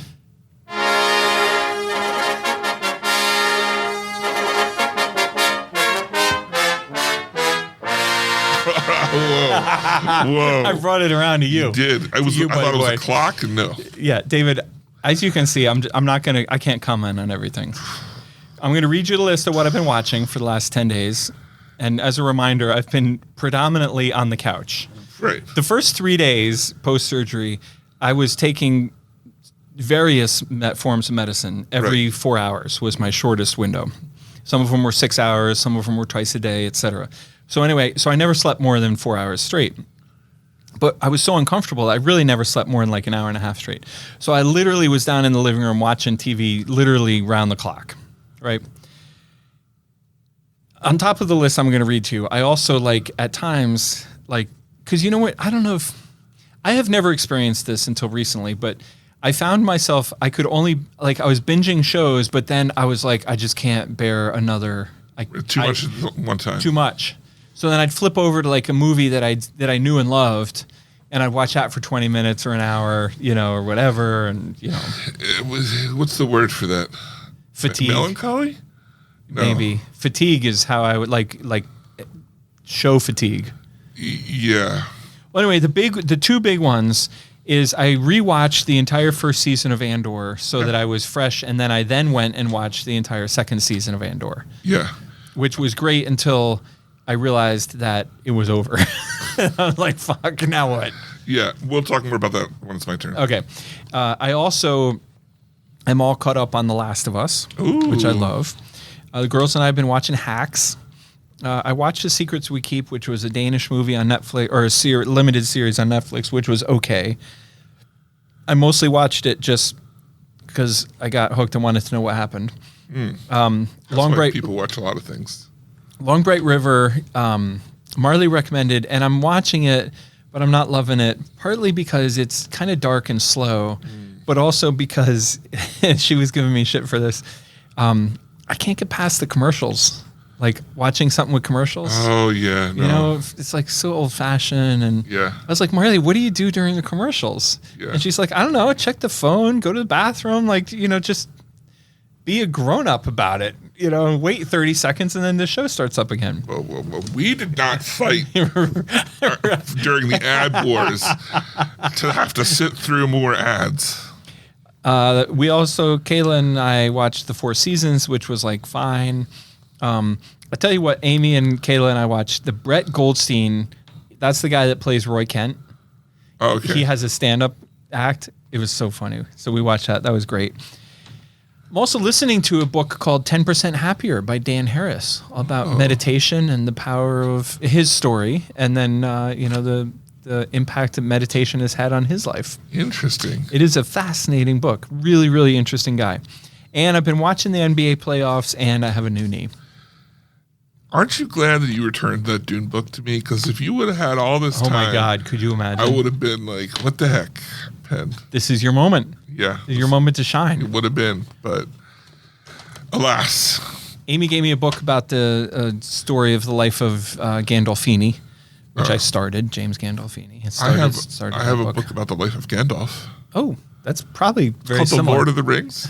Whoa. I brought it around to you. Did. I you, thought it was buddy a boy. clock, and no. Yeah, David, as you can see, I can't comment on everything. I'm going to read you the list of what I've been watching for the last 10 days. And as a reminder, I've been predominantly on the couch. Right. The first 3 days post-surgery, I was taking various forms of medicine. Every 4 hours was my shortest window. Some of them were 6 hours, some of them were twice a day, etc. So anyway, I never slept more than 4 hours straight. But I was so uncomfortable, I really never slept more than like an hour and a half straight. So I literally was down in the living room watching TV literally round the clock, right? On top of the list I'm going to read to you, I also at times, because you know what? I don't know if, I have never experienced this until recently, but I found myself, I could only, I was binging shows, but then I was like, I just can't bear another. Too much at one time. Too much. So then I'd flip over to a movie that I knew and loved, and I'd watch that for 20 minutes or an hour, or whatever, and What's the word for that? fatigue. Melancholy? No. Maybe fatigue is how I would like show fatigue. Yeah. Well, anyway, the two big ones is I rewatched the entire first season of Andor so that I was fresh, and then I went and watched the entire second season of Andor. Yeah. Which was great until I realized that it was over. I was like, fuck, now what? Yeah, we'll talk more about that when it's my turn. Okay. I also am all caught up on The Last of Us, which I love. The girls and I have been watching Hacks. I watched The Secrets We Keep, which was a Danish movie on Netflix, or a limited series on Netflix, which was okay. I mostly watched it just because I got hooked and wanted to know what happened. That's Long why Bright people watch a lot of things. Long Bright River, Marley recommended, and I'm watching it, but I'm not loving it, partly because it's kind of dark and slow, but also because she was giving me shit for this. I can't get past the commercials. Like watching something with commercials. Oh, yeah. No. You know, it's like so old fashioned. And Yeah. I was like, Marley, what do you do during the commercials? Yeah. And she's like, I don't know, check the phone, go to the bathroom, like, you know, just be a grown up about it, you know, and wait 30 seconds and then the show starts up again. Well, we did not fight during the ad wars to have to sit through more ads. We also, Kayla and I watched The Four Seasons, which was like fine. I tell you what, Amy and Kayla and I watched the Brett Goldstein. That's the guy that plays Roy Kent. Oh, okay. He has a stand-up act. It was so funny. So we watched that. That was great. I'm also listening to a book called 10% Happier by Dan Harris about meditation and the power of his story. And then, you know, the impact that meditation has had on his life. Interesting. It is a fascinating book. Really, really interesting guy. And I've been watching the NBA playoffs, and I have a new knee. Aren't you glad that you returned that Dune book to me? Because if you would have had all this time... Oh, my God. Could you imagine? I would have been like, what the heck, Penn? This is your moment. Yeah. This is your moment to shine. It would have been, but alas. Amy gave me a book about the story of the life of Gandolfini, which I started, James Gandolfini. I have a book about the life of Gandalf. Oh, that's probably very Called similar. The Lord of the Rings.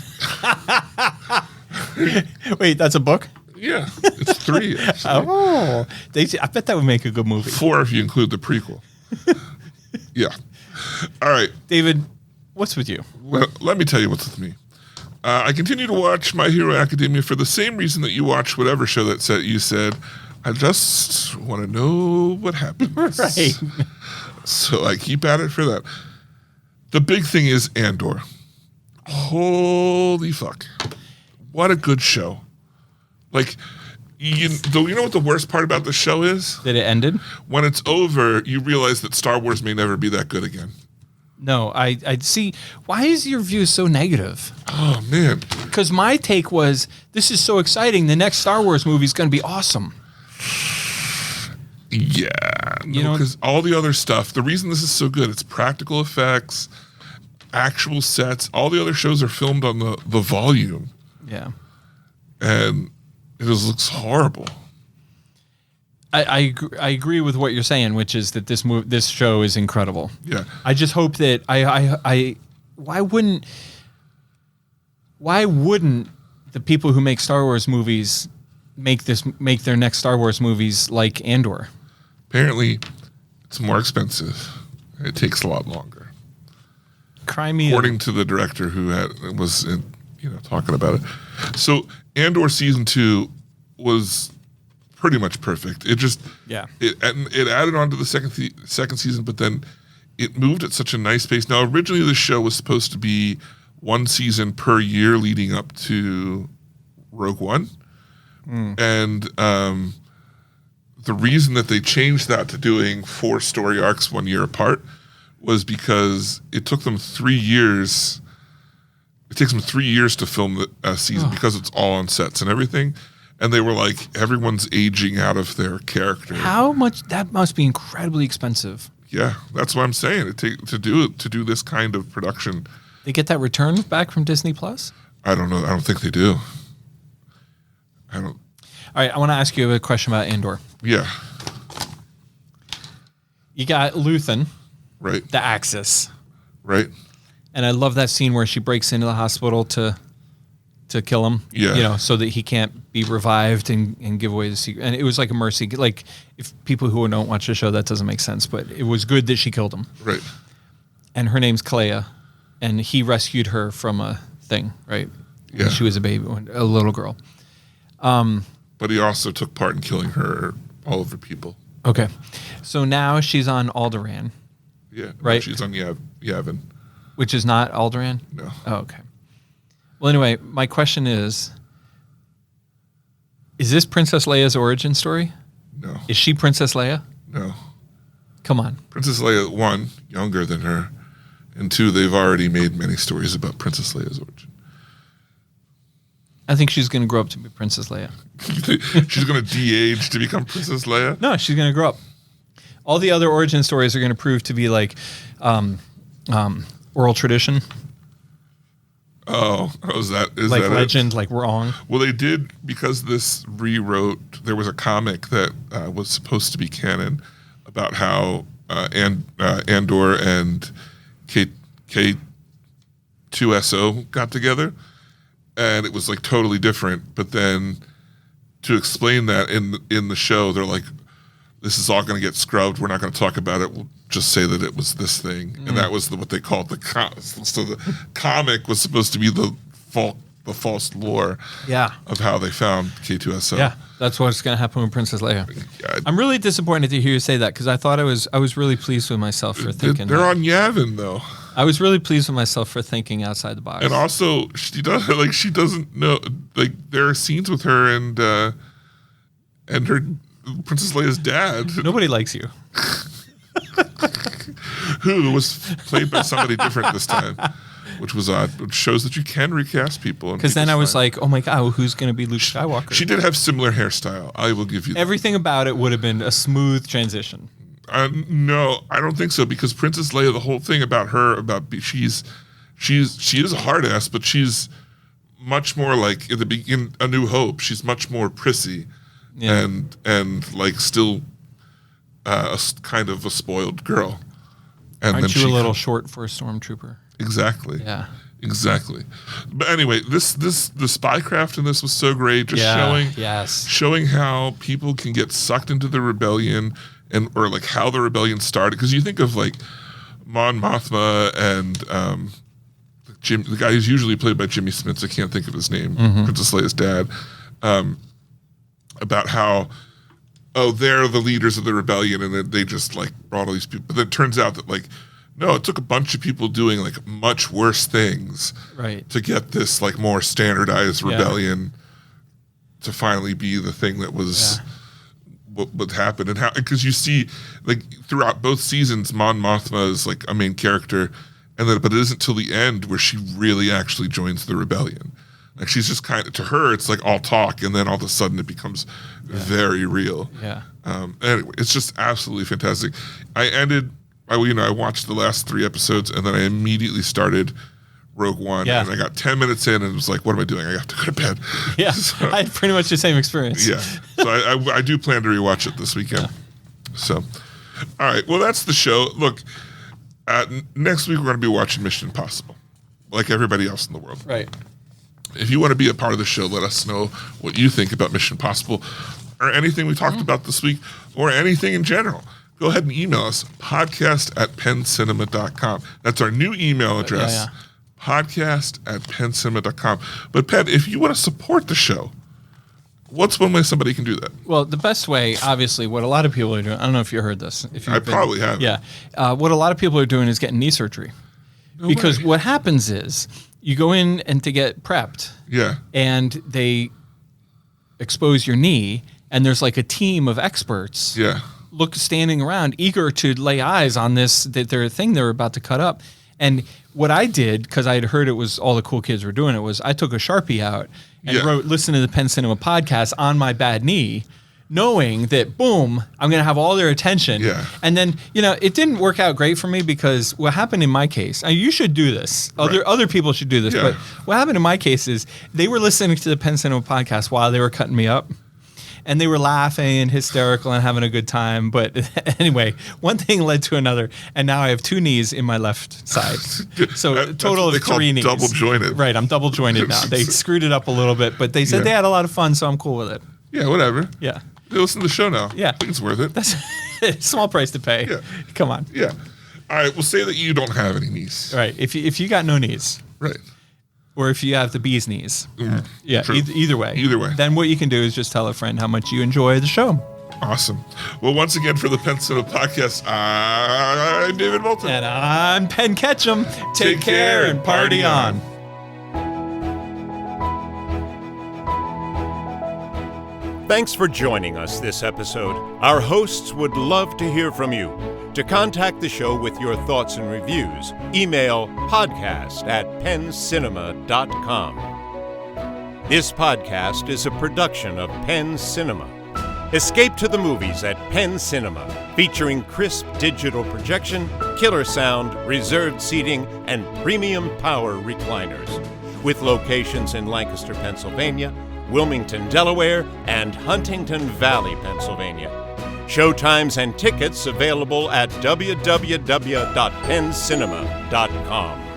Wait, that's a book? Yeah, it's 3. Actually. Oh, I bet that would make a good movie. 4 if you include the prequel. Yeah. All right. David, what's with you? Well, let me tell you what's with me. I continue to watch My Hero Academia for the same reason that you watch whatever show that you said, I just want to know what happens. Right. So I keep at it for that. The big thing is Andor. Holy fuck. What a good show. Like, you know what the worst part about the show is? That it ended? When it's over, you realize that Star Wars may never be that good again. No, I see. Why is your view so negative? Oh, man. Because my take was, this is so exciting. The next Star Wars movie is going to be awesome. Yeah. You know, because all the other stuff, the reason this is so good, it's practical effects, actual sets. All the other shows are filmed on the volume. Yeah. And it just looks horrible. I agree with what you're saying, which is that this show is incredible. Yeah. I just hope that why wouldn't the people who make Star Wars movies make their next Star Wars movies like Andor? Apparently, it's more expensive. It takes a lot longer. Cry me. According to the director who was talking about it. So Andor season 2 was pretty much perfect. It just it added on to the second season, but then it moved at such a nice pace. Now originally the show was supposed to be 1 season per year leading up to Rogue One, and the reason that they changed that to doing 4 story arcs 1 year apart was because it took them 3 years. It takes them 3 years to film the season because it's all on sets and everything. And they were like, everyone's aging out of their character. How much? That must be incredibly expensive. Yeah, that's what I'm saying. To do this kind of production. They get that return back from Disney Plus? I don't know. I don't think they do. I don't. All right, I want to ask you a question about Andor. Yeah. You got Luthen, Right. the Axis, Right. and I love that scene where she breaks into the hospital to kill him. Yeah. So that he can't be revived and give away the secret. And it was like a mercy. Like, if people who don't watch the show, that doesn't make sense. But it was good that she killed him. Right. And her name's Clea, and he rescued her from a thing, right? Yeah. She was a baby, a little girl. But he also took part in killing all of her people. Okay. So now she's on Alderaan. Yeah. Right. She's on Yavin. which is not Alderaan? No. Oh, okay. Well, anyway, my question is this Princess Leia's origin story? No. Is she Princess Leia? No. Come on. Princess Leia, one, younger than her, and two, they've already made many stories about Princess Leia's origin. I think she's going to grow up to be Princess Leia. She's going to de-age to become Princess Leia? No, she's going to grow up. All the other origin stories are going to prove to be like oral tradition. Oh, is that like that legend, it? like wrong. Well, they did, because this rewrote, there was a comic that was supposed to be canon about how Andor and K2SO got together, and it was like totally different. But then to explain that in the show, they're like, this is all going to get scrubbed. We're not going to talk about it. We'll just say that it was this thing. And that was what they called so the comic was supposed to be the false lore of how they found K2SO. Yeah, that's what's going to happen with Princess Leia. Yeah, I'm really disappointed to hear you say that because I thought I was really pleased with myself for thinking. They're on Yavin though. I was really pleased with myself for thinking outside the box. And also, she doesn't know. Like, there are scenes with her and her Princess Leia's dad. Nobody likes you. Who was played by somebody different this time, which was odd. Which shows that you can recast people. Because then I was like, oh my God, who's going to be Luke Skywalker? She did have similar hairstyle. I will give you that. Everything about it would have been a smooth transition. No, I don't think so, because Princess Leia, the whole thing about her, she is a hard ass, but she's much more like in A New Hope. She's much more prissy, and like still kind of a spoiled girl. And Aren't then you a little short for a stormtrooper? Exactly. Yeah. Exactly. But anyway, the spycraft in this was so great, just showing how people can get sucked into the rebellion or like how the rebellion started. Because you think of like Mon Mothma and the guy who's usually played by Jimmy Smits, I can't think of his name, Princess Leia's dad, about how they're the leaders of the rebellion, and then they just like brought all these people. But then it turns out that like, no, it took a bunch of people doing like much worse things to get this like more standardized rebellion to finally be the thing that was what happened. And how, because you see like throughout both seasons, Mon Mothma is like a main character, and then but it isn't till the end where she really actually joins the rebellion. Like she's just kind of, to her, it's like all talk, and then all of a sudden it becomes very real. Yeah. Anyway, it's just absolutely fantastic. I watched the last 3 episodes, and then I immediately started Rogue One, and I got 10 minutes in, and it was like, what am I doing? I have to go to bed. Yeah, so, I had pretty much the same experience. Yeah. So I do plan to rewatch it this weekend. Yeah. So, all right. Well, that's the show. Look, next week we're going to be watching Mission Impossible, like everybody else in the world. Right. If you want to be a part of the show, let us know what you think about Mission Impossible or anything we talked about this week or anything in general. Go ahead and email us, podcast@penncinema.com. That's our new email address, podcast@penncinema.com. But, Penn, if you want to support the show, what's one way somebody can do that? Well, the best way, obviously, what a lot of people are doing, I don't know if you heard this. Probably have. Yeah. What a lot of people are doing is getting knee surgery. Because what happens is you go in and to get prepped. Yeah. And they expose your knee, and there's like a team of experts. Yeah. Standing around, eager to lay eyes on their thing they're about to cut up. And what I did, because I had heard it was all the cool kids were doing it, was I took a Sharpie out and wrote, listen to the Penn Cinema podcast on my bad knee, knowing that, boom, I'm going to have all their attention. Yeah. And then, it didn't work out great for me because what happened in my case, you should do this. Other people should do this. Yeah. But what happened in my case is they were listening to the Penn Cinema podcast while they were cutting me up. And they were laughing and hysterical and having a good time. But anyway, one thing led to another. And now I have 2 knees in my left side. So a total of 3 knees. Double jointed. Right, I'm double jointed now. They screwed it up a little bit, but they said they had a lot of fun, so I'm cool with it. Yeah, whatever. Yeah. They listen to the show now. Yeah. I think it's worth it. That's a small price to pay. Yeah. Come on. Yeah. All right, we'll say that you don't have any knees. Right. If you got no knees. Right. Or if you have the bee's knees. Yeah, either way. Either way. Then what you can do is just tell a friend how much you enjoy the show. Awesome. Well, once again, for the Penn Cinema Podcast, I'm David Moulton. And I'm Penn Ketchum. Take care and party on. Thanks for joining us this episode. Our hosts would love to hear from you. To contact the show with your thoughts and reviews, email podcast@penncinema.com. This podcast is a production of Penn Cinema. Escape to the movies at Penn Cinema, featuring crisp digital projection, killer sound, reserved seating, and premium power recliners. With locations in Lancaster, Pennsylvania, Wilmington, Delaware, and Huntington Valley, Pennsylvania. Showtimes and tickets available at www.penncinema.com.